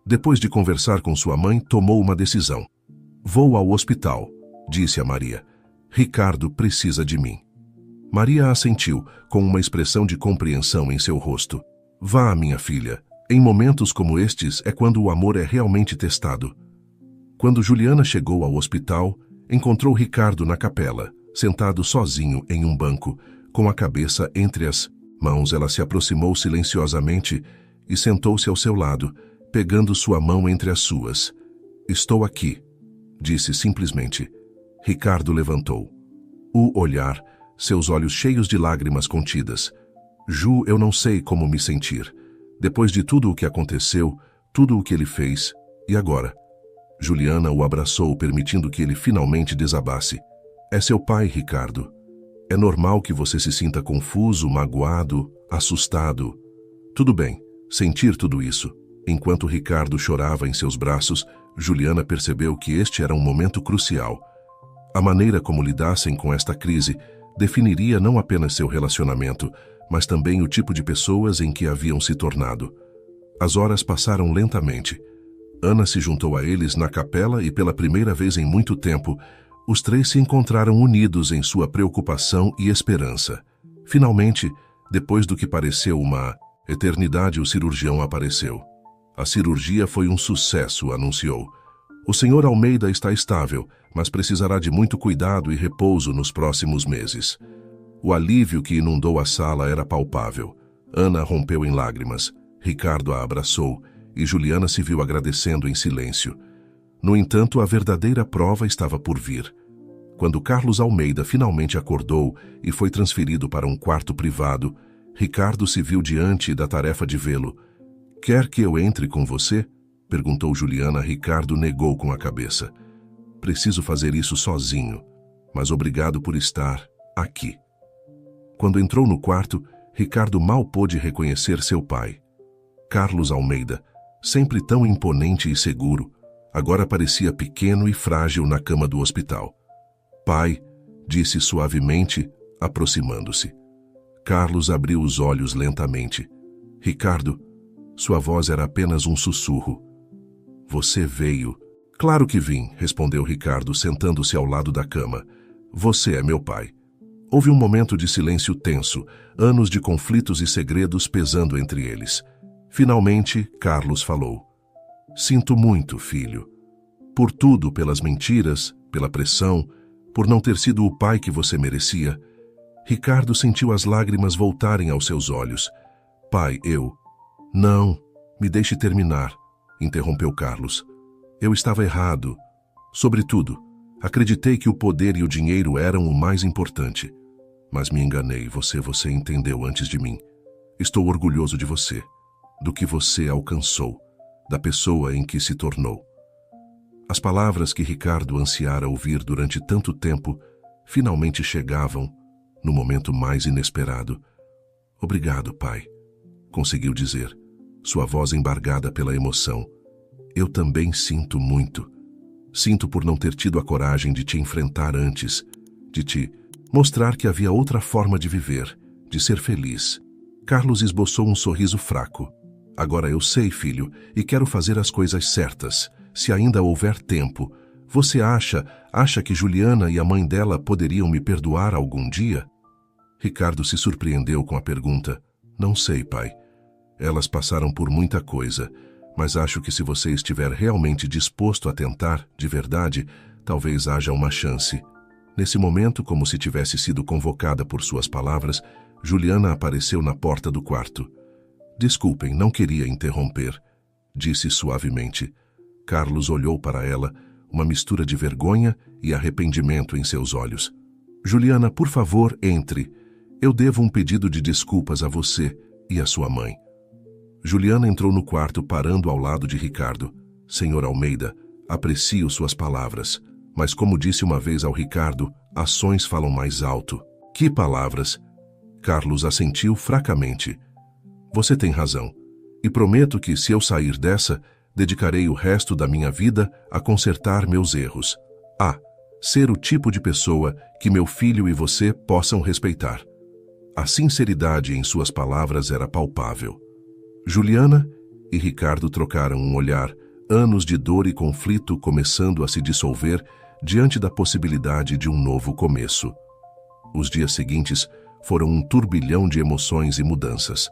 Depois de conversar com sua mãe, tomou uma decisão. Vou ao hospital, disse a Maria. Ricardo precisa de mim. Maria assentiu, com uma expressão de compreensão em seu rosto. Vá, minha filha. Em momentos como estes é quando o amor é realmente testado. Quando Juliana chegou ao hospital, encontrou Ricardo na capela, sentado sozinho em um banco, com a cabeça entre as mãos. Ela se aproximou silenciosamente e sentou-se ao seu lado, pegando sua mão entre as suas. Estou aqui, disse simplesmente. Ricardo levantou. O olhar, seus olhos cheios de lágrimas contidas. Ju, eu não sei como me sentir. Depois de tudo o que aconteceu, tudo o que ele fez, e agora? Juliana o abraçou, permitindo que ele finalmente desabasse. É seu pai, Ricardo. É normal que você se sinta confuso, magoado, assustado. Tudo bem, sentir tudo isso. Enquanto Ricardo chorava em seus braços, Juliana percebeu que este era um momento crucial. A maneira como lidassem com esta crise definiria não apenas seu relacionamento, mas também o tipo de pessoas em que haviam se tornado. As horas passaram lentamente. Ana se juntou a eles na capela e, pela primeira vez em muito tempo, os três se encontraram unidos em sua preocupação e esperança. Finalmente, depois do que pareceu uma eternidade, o cirurgião apareceu. A cirurgia foi um sucesso, anunciou. O Sr. Almeida está estável, mas precisará de muito cuidado e repouso nos próximos meses. O alívio que inundou a sala era palpável. Ana rompeu em lágrimas. Ricardo a abraçou e Juliana se viu agradecendo em silêncio. No entanto, a verdadeira prova estava por vir. Quando Carlos Almeida finalmente acordou e foi transferido para um quarto privado, Ricardo se viu diante da tarefa de vê-lo. Quer que eu entre com você? Perguntou Juliana. Ricardo negou com a cabeça. Preciso fazer isso sozinho, mas obrigado por estar aqui. Quando entrou no quarto, Ricardo mal pôde reconhecer seu pai. Carlos Almeida, sempre tão imponente e seguro, agora parecia pequeno e frágil na cama do hospital. Pai, disse suavemente, aproximando-se. Carlos abriu os olhos lentamente. Ricardo, sua voz era apenas um sussurro. Você veio. Claro que vim, respondeu Ricardo, sentando-se ao lado da cama. Você é meu pai. Houve um momento de silêncio tenso, anos de conflitos e segredos pesando entre eles. Finalmente, Carlos falou. Sinto muito, filho. Por tudo, pelas mentiras, pela pressão, por não ter sido o pai que você merecia. Ricardo sentiu as lágrimas voltarem aos seus olhos. Pai, eu... Não, me deixe terminar, interrompeu Carlos. Eu estava errado. Sobretudo, acreditei que o poder e o dinheiro eram o mais importante. Mas me enganei, você entendeu antes de mim. Estou orgulhoso de você, do que você alcançou, da pessoa em que se tornou. As palavras que Ricardo ansiara ouvir durante tanto tempo finalmente chegavam no momento mais inesperado. Obrigado, pai, conseguiu dizer. sua voz embargada pela emoção. Eu também sinto muito. Sinto por não ter tido a coragem de te enfrentar antes, de te mostrar que havia outra forma de viver, de ser feliz. Carlos esboçou um sorriso fraco. Agora eu sei, filho, e quero fazer as coisas certas. Se ainda houver tempo, você acha que Juliana e a mãe dela poderiam me perdoar algum dia? Ricardo se surpreendeu com a pergunta. Não sei, pai. Elas passaram por muita coisa, mas acho que se você estiver realmente disposto a tentar, de verdade, talvez haja uma chance. Nesse momento, como se tivesse sido convocada por suas palavras, Juliana apareceu na porta do quarto. Desculpem, não queria interromper, disse suavemente. Carlos olhou para ela, uma mistura de vergonha e arrependimento em seus olhos. Juliana, por favor, entre. Eu devo um pedido de desculpas a você e a sua mãe. Juliana entrou no quarto parando ao lado de Ricardo. Senhor Almeida, aprecio suas palavras, mas como disse uma vez ao Ricardo, ações falam mais alto. Que palavras? Carlos assentiu fracamente. Você tem razão, e prometo que, se eu sair dessa, dedicarei o resto da minha vida a consertar meus erros. A ser o tipo de pessoa que meu filho e você possam respeitar. A sinceridade em suas palavras era palpável. Juliana e Ricardo trocaram um olhar, anos de dor e conflito começando a se dissolver diante da possibilidade de um novo começo. Os dias seguintes foram um turbilhão de emoções e mudanças.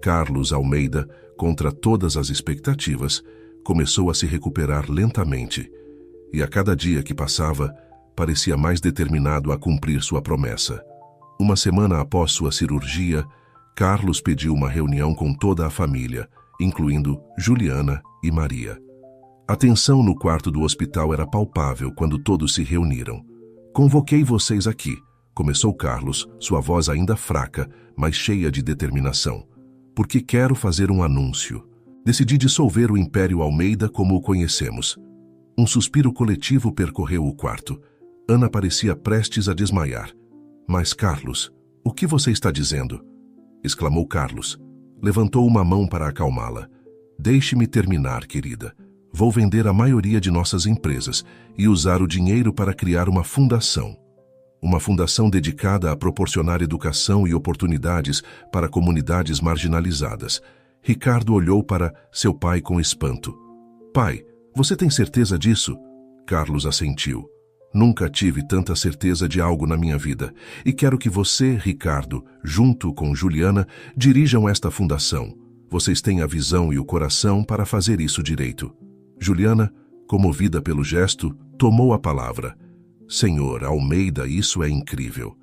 Carlos Almeida, contra todas as expectativas, começou a se recuperar lentamente, e a cada dia que passava, parecia mais determinado a cumprir sua promessa. Uma semana após sua cirurgia, Carlos pediu uma reunião com toda a família, incluindo Juliana e Maria. A tensão no quarto do hospital era palpável quando todos se reuniram. Convoquei vocês aqui, começou Carlos, sua voz ainda fraca, mas cheia de determinação. Porque quero fazer um anúncio. Decidi dissolver o Império Almeida como o conhecemos. Um suspiro coletivo percorreu o quarto. Ana parecia prestes a desmaiar. Mas, Carlos, o que você está dizendo? Exclamou Carlos. Levantou uma mão para acalmá-la. Deixe-me terminar, querida. Vou vender a maioria de nossas empresas e usar o dinheiro para criar uma fundação. Uma fundação dedicada a proporcionar educação e oportunidades para comunidades marginalizadas. Ricardo olhou para seu pai com espanto. Pai, você tem certeza disso? Carlos assentiu. Nunca tive tanta certeza de algo na minha vida, e quero que você, Ricardo, junto com Juliana, dirijam esta fundação. Vocês têm a visão e o coração para fazer isso direito. Juliana, comovida pelo gesto, tomou a palavra. Senhor Almeida, isso é incrível.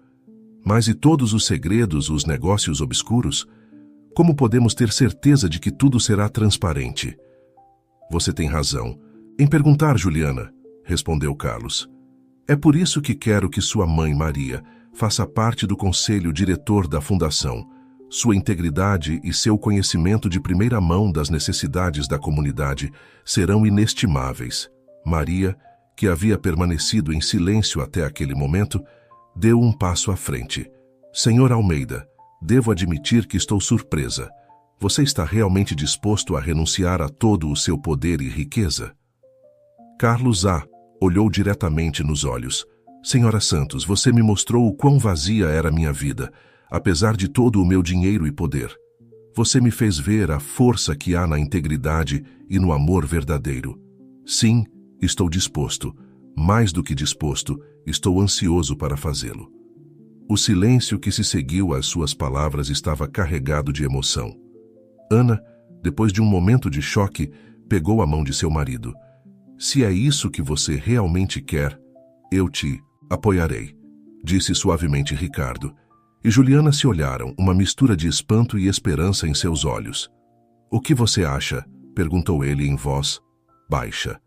Mas e todos os segredos, os negócios obscuros? Como podemos ter certeza de que tudo será transparente? Você tem razão em perguntar, Juliana, respondeu Carlos. É por isso que quero que sua mãe, Maria, faça parte do conselho diretor da fundação. Sua integridade e seu conhecimento de primeira mão das necessidades da comunidade serão inestimáveis. Maria, que havia permanecido em silêncio até aquele momento, deu um passo à frente. Senhor Almeida, devo admitir que estou surpresa. Você está realmente disposto a renunciar a todo o seu poder e riqueza? Carlos olhou diretamente nos olhos. Senhora Santos, você me mostrou o quão vazia era minha vida, apesar de todo o meu dinheiro e poder. Você me fez ver a força que há na integridade e no amor verdadeiro. Sim, estou disposto. Mais do que disposto, estou ansioso para fazê-lo. O silêncio que se seguiu às suas palavras estava carregado de emoção. Ana, depois de um momento de choque, pegou a mão de seu marido. Se é isso que você realmente quer, eu te apoiarei, disse suavemente Ricardo. E Juliana se olharam, uma mistura de espanto e esperança em seus olhos. O que você acha? Perguntou ele em voz baixa.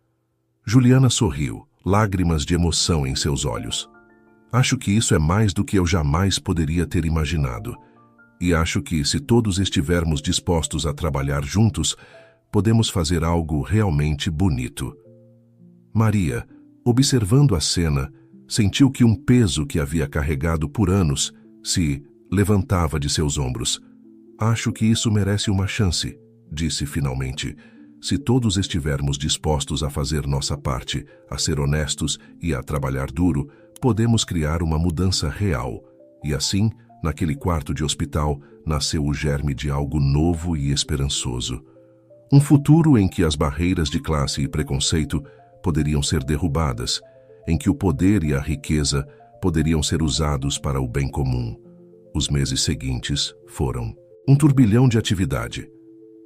Juliana sorriu, lágrimas de emoção em seus olhos. Acho que isso é mais do que eu jamais poderia ter imaginado. E acho que, se todos estivermos dispostos a trabalhar juntos, podemos fazer algo realmente bonito. Maria, observando a cena, sentiu que um peso que havia carregado por anos, se levantava de seus ombros. Acho que isso merece uma chance, disse finalmente, se todos estivermos dispostos a fazer nossa parte, a ser honestos e a trabalhar duro, podemos criar uma mudança real. E assim, naquele quarto de hospital, nasceu o germe de algo novo e esperançoso. Um futuro em que as barreiras de classe e preconceito poderiam ser derrubadas, em que o poder e a riqueza poderiam ser usados para o bem comum. Os meses seguintes foram um turbilhão de atividade.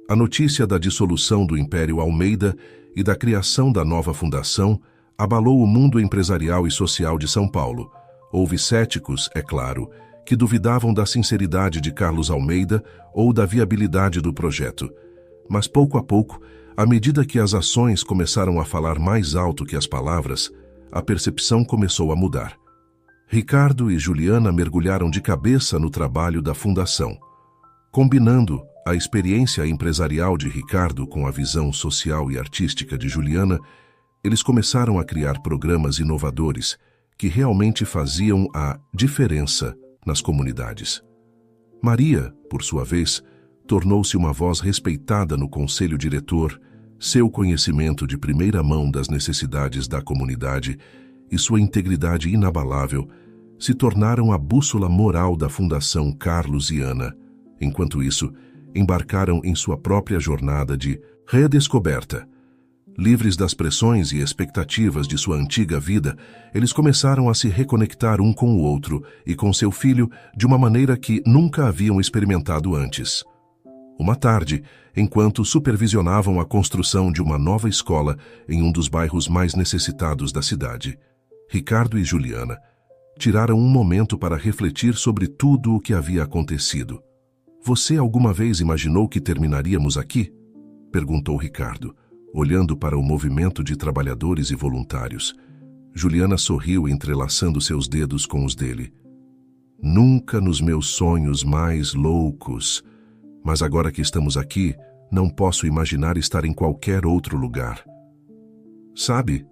A notícia da dissolução do Império Almeida e da criação da nova fundação abalou o mundo empresarial e social de São Paulo. Houve céticos, é claro, que duvidavam da sinceridade de Carlos Almeida ou da viabilidade do projeto. Mas pouco a pouco, à medida que as ações começaram a falar mais alto que as palavras, a percepção começou a mudar. Ricardo e Juliana mergulharam de cabeça no trabalho da fundação. Combinando a experiência empresarial de Ricardo com a visão social e artística de Juliana, eles começaram a criar programas inovadores que realmente faziam a diferença nas comunidades. Maria, por sua vez, tornou-se uma voz respeitada no conselho diretor. Seu conhecimento de primeira mão das necessidades da comunidade e sua integridade inabalável se tornaram a bússola moral da Fundação Carlos e Ana. Enquanto isso, embarcaram em sua própria jornada de redescoberta. Livres das pressões e expectativas de sua antiga vida, eles começaram a se reconectar um com o outro e com seu filho de uma maneira que nunca haviam experimentado antes. Uma tarde, enquanto supervisionavam a construção de uma nova escola em um dos bairros mais necessitados da cidade, Ricardo e Juliana tiraram um momento para refletir sobre tudo o que havia acontecido. Você alguma vez imaginou que terminaríamos aqui? Perguntou Ricardo, olhando para o movimento de trabalhadores e voluntários. Juliana sorriu, entrelaçando seus dedos com os dele. Nunca nos meus sonhos mais loucos. Mas agora que estamos aqui, não posso imaginar estar em qualquer outro lugar. Sabe,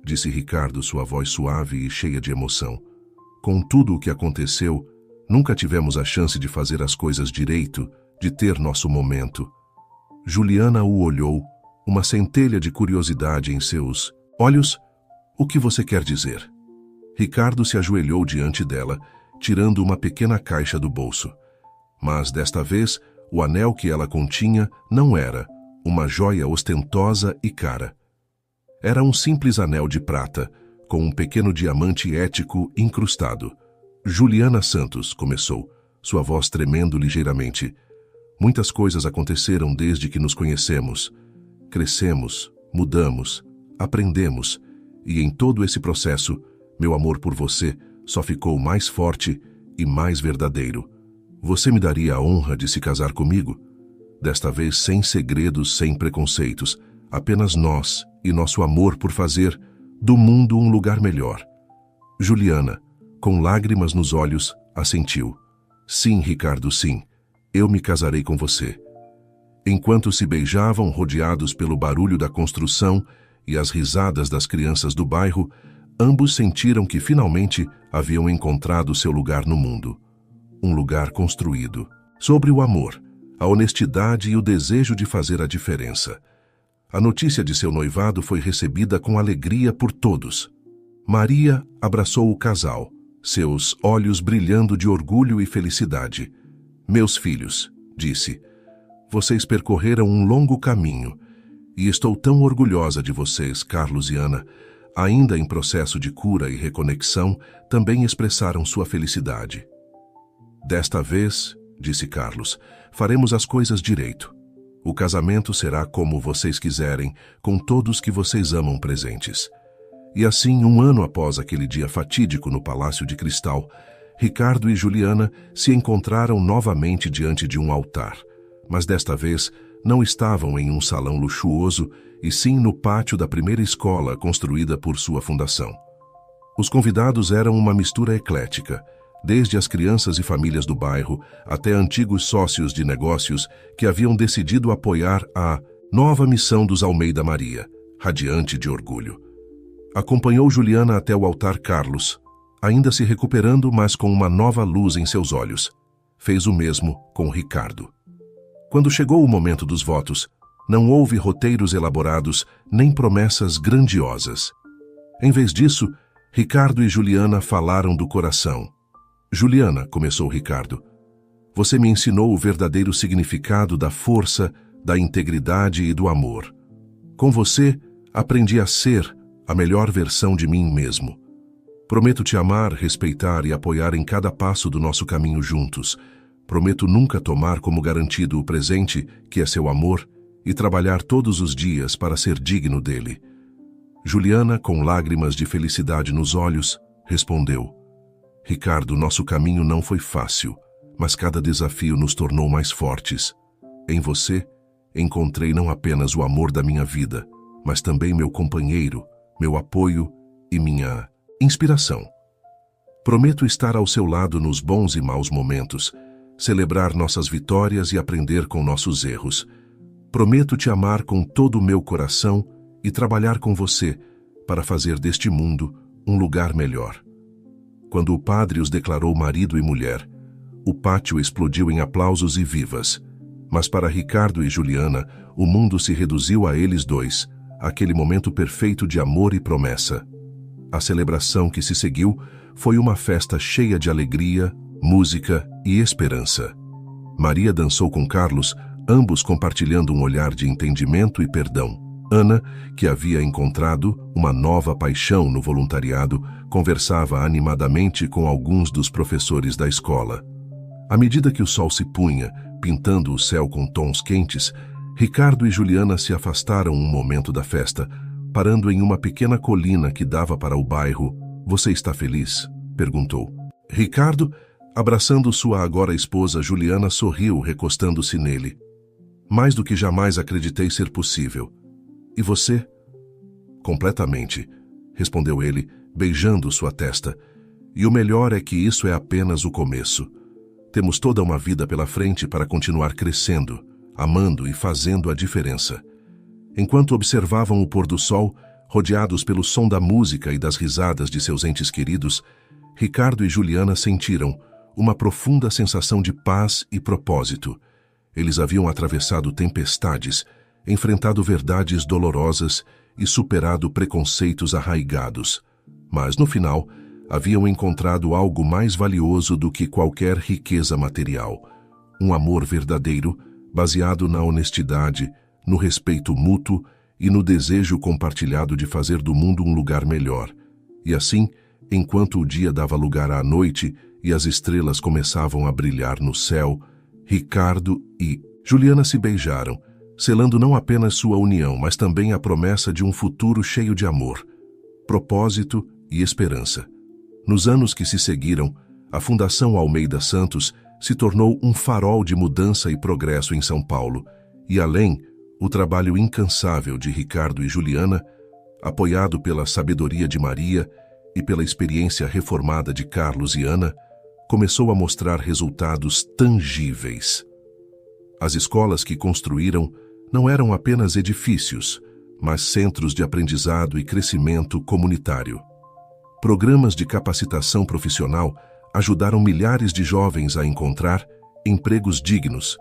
disse Ricardo, sua voz suave e cheia de emoção, com tudo o que aconteceu, nunca tivemos a chance de fazer as coisas direito, de ter nosso momento. Juliana o olhou, uma centelha de curiosidade em seus olhos. O que você quer dizer? Ricardo se ajoelhou diante dela, tirando uma pequena caixa do bolso. Mas desta vez, o anel que ela continha não era uma joia ostentosa e cara. Era um simples anel de prata, com um pequeno diamante ético incrustado. Juliana Santos, começou, sua voz tremendo ligeiramente. Muitas coisas aconteceram desde que nos conhecemos. Crescemos, mudamos, aprendemos, e em todo esse processo, meu amor por você só ficou mais forte e mais verdadeiro. Você me daria a honra de se casar comigo? Desta vez sem segredos, sem preconceitos, apenas nós e nosso amor por fazer do mundo um lugar melhor. Juliana, com lágrimas nos olhos, assentiu. Sim, Ricardo, sim. Eu me casarei com você. Enquanto se beijavam, rodeados pelo barulho da construção e as risadas das crianças do bairro, ambos sentiram que finalmente haviam encontrado seu lugar no mundo. Um lugar construído sobre o amor, a honestidade e o desejo de fazer a diferença. A notícia de seu noivado foi recebida com alegria por todos. Maria abraçou o casal, seus olhos brilhando de orgulho e felicidade. Meus filhos, disse, vocês percorreram um longo caminho e estou tão orgulhosa de vocês, Carlos e Ana. Ainda em processo de cura e reconexão, também expressaram sua felicidade. Desta vez, disse Carlos, faremos as coisas direito. O casamento será como vocês quiserem, com todos que vocês amam presentes. E assim, um ano após aquele dia fatídico no Palácio de Cristal, Ricardo e Juliana se encontraram novamente diante de um altar, mas desta vez não estavam em um salão luxuoso, e sim no pátio da primeira escola construída por sua fundação. Os convidados eram uma mistura eclética, desde as crianças e famílias do bairro até antigos sócios de negócios que haviam decidido apoiar a nova missão dos Almeida Maria, radiante de orgulho. Acompanhou Juliana até o altar Carlos, ainda se recuperando, mas com uma nova luz em seus olhos. Fez o mesmo com Ricardo. Quando chegou o momento dos votos, não houve roteiros elaborados nem promessas grandiosas. Em vez disso, Ricardo e Juliana falaram do coração. Juliana, começou Ricardo, você me ensinou o verdadeiro significado da força, da integridade e do amor. Com você, aprendi a ser a melhor versão de mim mesmo. Prometo te amar, respeitar e apoiar em cada passo do nosso caminho juntos. Prometo nunca tomar como garantido o presente, que é seu amor, e trabalhar todos os dias para ser digno dele. Juliana, com lágrimas de felicidade nos olhos, respondeu: Ricardo, nosso caminho não foi fácil, mas cada desafio nos tornou mais fortes. Em você, encontrei não apenas o amor da minha vida, mas também meu companheiro, meu apoio e minha inspiração. Prometo estar ao seu lado nos bons e maus momentos, celebrar nossas vitórias e aprender com nossos erros. Prometo te amar com todo o meu coração e trabalhar com você para fazer deste mundo um lugar melhor. Quando o padre os declarou marido e mulher, o pátio explodiu em aplausos e vivas. Mas para Ricardo e Juliana, o mundo se reduziu a eles dois, aquele momento perfeito de amor e promessa. A celebração que se seguiu foi uma festa cheia de alegria, música e esperança. Maria dançou com Carlos, ambos compartilhando um olhar de entendimento e perdão. Ana, que havia encontrado uma nova paixão no voluntariado, conversava animadamente com alguns dos professores da escola. À medida que o sol se punha, pintando o céu com tons quentes, Ricardo e Juliana se afastaram um momento da festa, parando em uma pequena colina que dava para o bairro. Você está feliz? Perguntou. Ricardo, abraçando sua agora esposa Juliana, sorriu, recostando-se nele. Mais do que jamais acreditei ser possível. E você? Completamente, respondeu ele, beijando sua testa. E o melhor é que isso é apenas o começo. Temos toda uma vida pela frente para continuar crescendo, amando e fazendo a diferença. Enquanto observavam o pôr do sol, rodeados pelo som da música e das risadas de seus entes queridos, Ricardo e Juliana sentiram uma profunda sensação de paz e propósito. Eles haviam atravessado tempestades, enfrentado verdades dolorosas e superado preconceitos arraigados. Mas, no final, haviam encontrado algo mais valioso do que qualquer riqueza material. Um amor verdadeiro, baseado na honestidade, no respeito mútuo e no desejo compartilhado de fazer do mundo um lugar melhor. E assim, enquanto o dia dava lugar à noite e as estrelas começavam a brilhar no céu, Ricardo e Juliana se beijaram, selando não apenas sua união, mas também a promessa de um futuro cheio de amor, propósito e esperança. Nos anos que se seguiram, a Fundação Almeida Santos se tornou um farol de mudança e progresso em São Paulo, e além, o trabalho incansável de Ricardo e Juliana, apoiado pela sabedoria de Maria e pela experiência reformada de Carlos e Ana, começou a mostrar resultados tangíveis. As escolas que construíram não eram apenas edifícios, mas centros de aprendizado e crescimento comunitário. Programas de capacitação profissional ajudaram milhares de jovens a encontrar empregos dignos.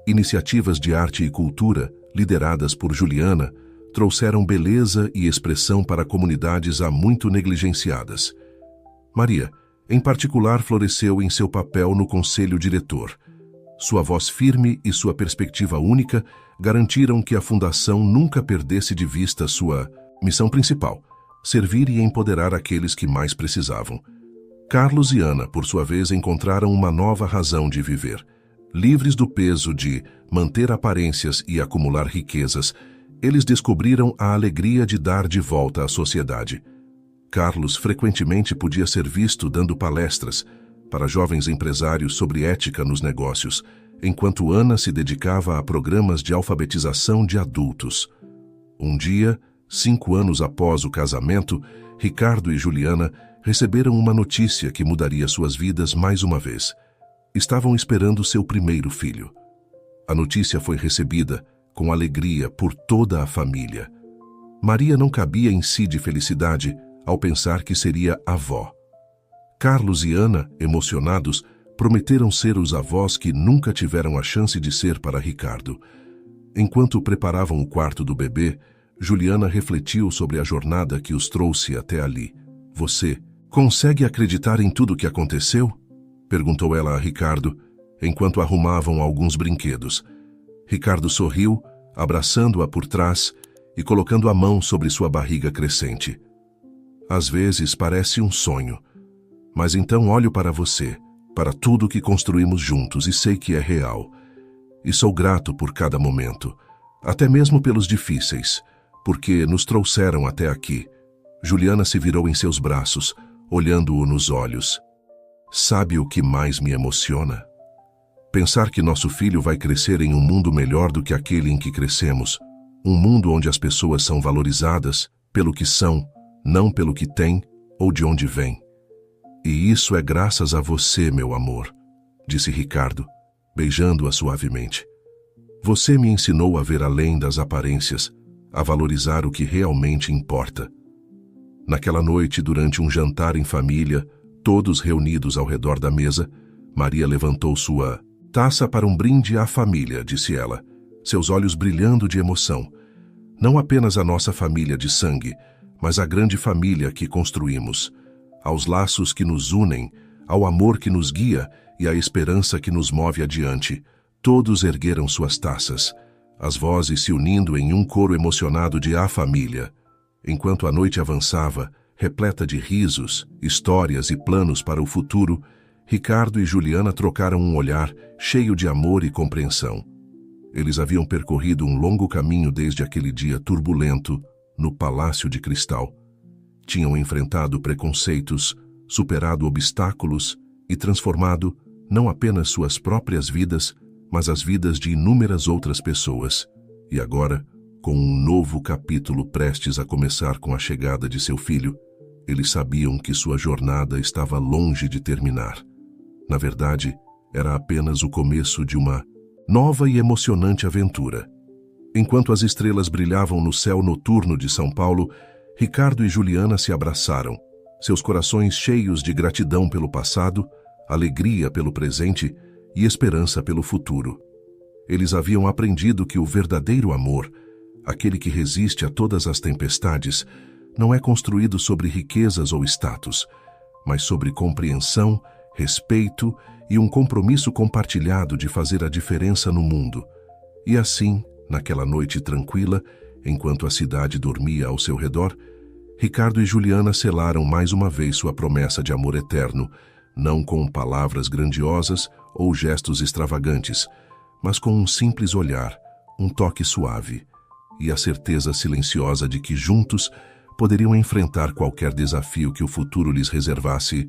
Iniciativas de arte e cultura, lideradas por Juliana, trouxeram beleza e expressão para comunidades há muito negligenciadas. Maria, em particular, floresceu em seu papel no conselho diretor. Sua voz firme e sua perspectiva única garantiram que a Fundação nunca perdesse de vista sua missão principal: servir e empoderar aqueles que mais precisavam. Carlos e Ana, por sua vez, encontraram uma nova razão de viver. Livres do peso de manter aparências e acumular riquezas, eles descobriram a alegria de dar de volta à sociedade. Carlos frequentemente podia ser visto dando palestras para jovens empresários sobre ética nos negócios, enquanto Ana se dedicava a programas de alfabetização de adultos. Um dia, 5 anos após o casamento, Ricardo e Juliana receberam uma notícia que mudaria suas vidas mais uma vez. Estavam esperando seu primeiro filho. A notícia foi recebida com alegria por toda a família. Maria não cabia em si de felicidade ao pensar que seria avó. Carlos e Ana, emocionados, Prometeram ser os avós que nunca tiveram a chance de ser para Ricardo. Enquanto preparavam o quarto do bebê, Juliana refletiu sobre a jornada que os trouxe até ali. Você consegue acreditar em tudo o que aconteceu? Perguntou ela a Ricardo, enquanto arrumavam alguns brinquedos. Ricardo sorriu, abraçando-a por trás e colocando a mão sobre sua barriga crescente. Às vezes parece um sonho, mas então olho para você, para tudo que construímos juntos e sei que é real. E sou grato por cada momento, até mesmo pelos difíceis, porque nos trouxeram até aqui. Juliana se virou em seus braços, olhando-o nos olhos. Sabe o que mais me emociona? Pensar que nosso filho vai crescer em um mundo melhor do que aquele em que crescemos, um mundo onde as pessoas são valorizadas pelo que são, não pelo que têm ou de onde vêm. E isso é graças a você, meu amor, disse Ricardo, beijando-a suavemente. Você me ensinou a ver além das aparências, a valorizar o que realmente importa. Naquela noite, durante um jantar em família, todos reunidos ao redor da mesa, Maria levantou sua taça para um brinde à família, disse ela, seus olhos brilhando de emoção. Não apenas a nossa família de sangue, mas a grande família que construímos, aos laços que nos unem, ao amor que nos guia e à esperança que nos move adiante. Todos ergueram suas taças, as vozes se unindo em um coro emocionado de A Família. Enquanto a noite avançava, repleta de risos, histórias e planos para o futuro, Ricardo e Juliana trocaram um olhar cheio de amor e compreensão. Eles haviam percorrido um longo caminho desde aquele dia turbulento no Palácio de Cristal. Tinham enfrentado preconceitos, superado obstáculos e transformado não apenas suas próprias vidas, mas as vidas de inúmeras outras pessoas. E agora, com um novo capítulo prestes a começar com a chegada de seu filho, eles sabiam que sua jornada estava longe de terminar. Na verdade, era apenas o começo de uma nova e emocionante aventura. Enquanto as estrelas brilhavam no céu noturno de São Paulo, Ricardo e Juliana se abraçaram, seus corações cheios de gratidão pelo passado, alegria pelo presente e esperança pelo futuro. Eles haviam aprendido que o verdadeiro amor, aquele que resiste a todas as tempestades, não é construído sobre riquezas ou status, mas sobre compreensão, respeito e um compromisso compartilhado de fazer a diferença no mundo. E assim, naquela noite tranquila, enquanto a cidade dormia ao seu redor, Ricardo e Juliana selaram mais uma vez sua promessa de amor eterno, não com palavras grandiosas ou gestos extravagantes, mas com um simples olhar, um toque suave e a certeza silenciosa de que juntos poderiam enfrentar qualquer desafio que o futuro lhes reservasse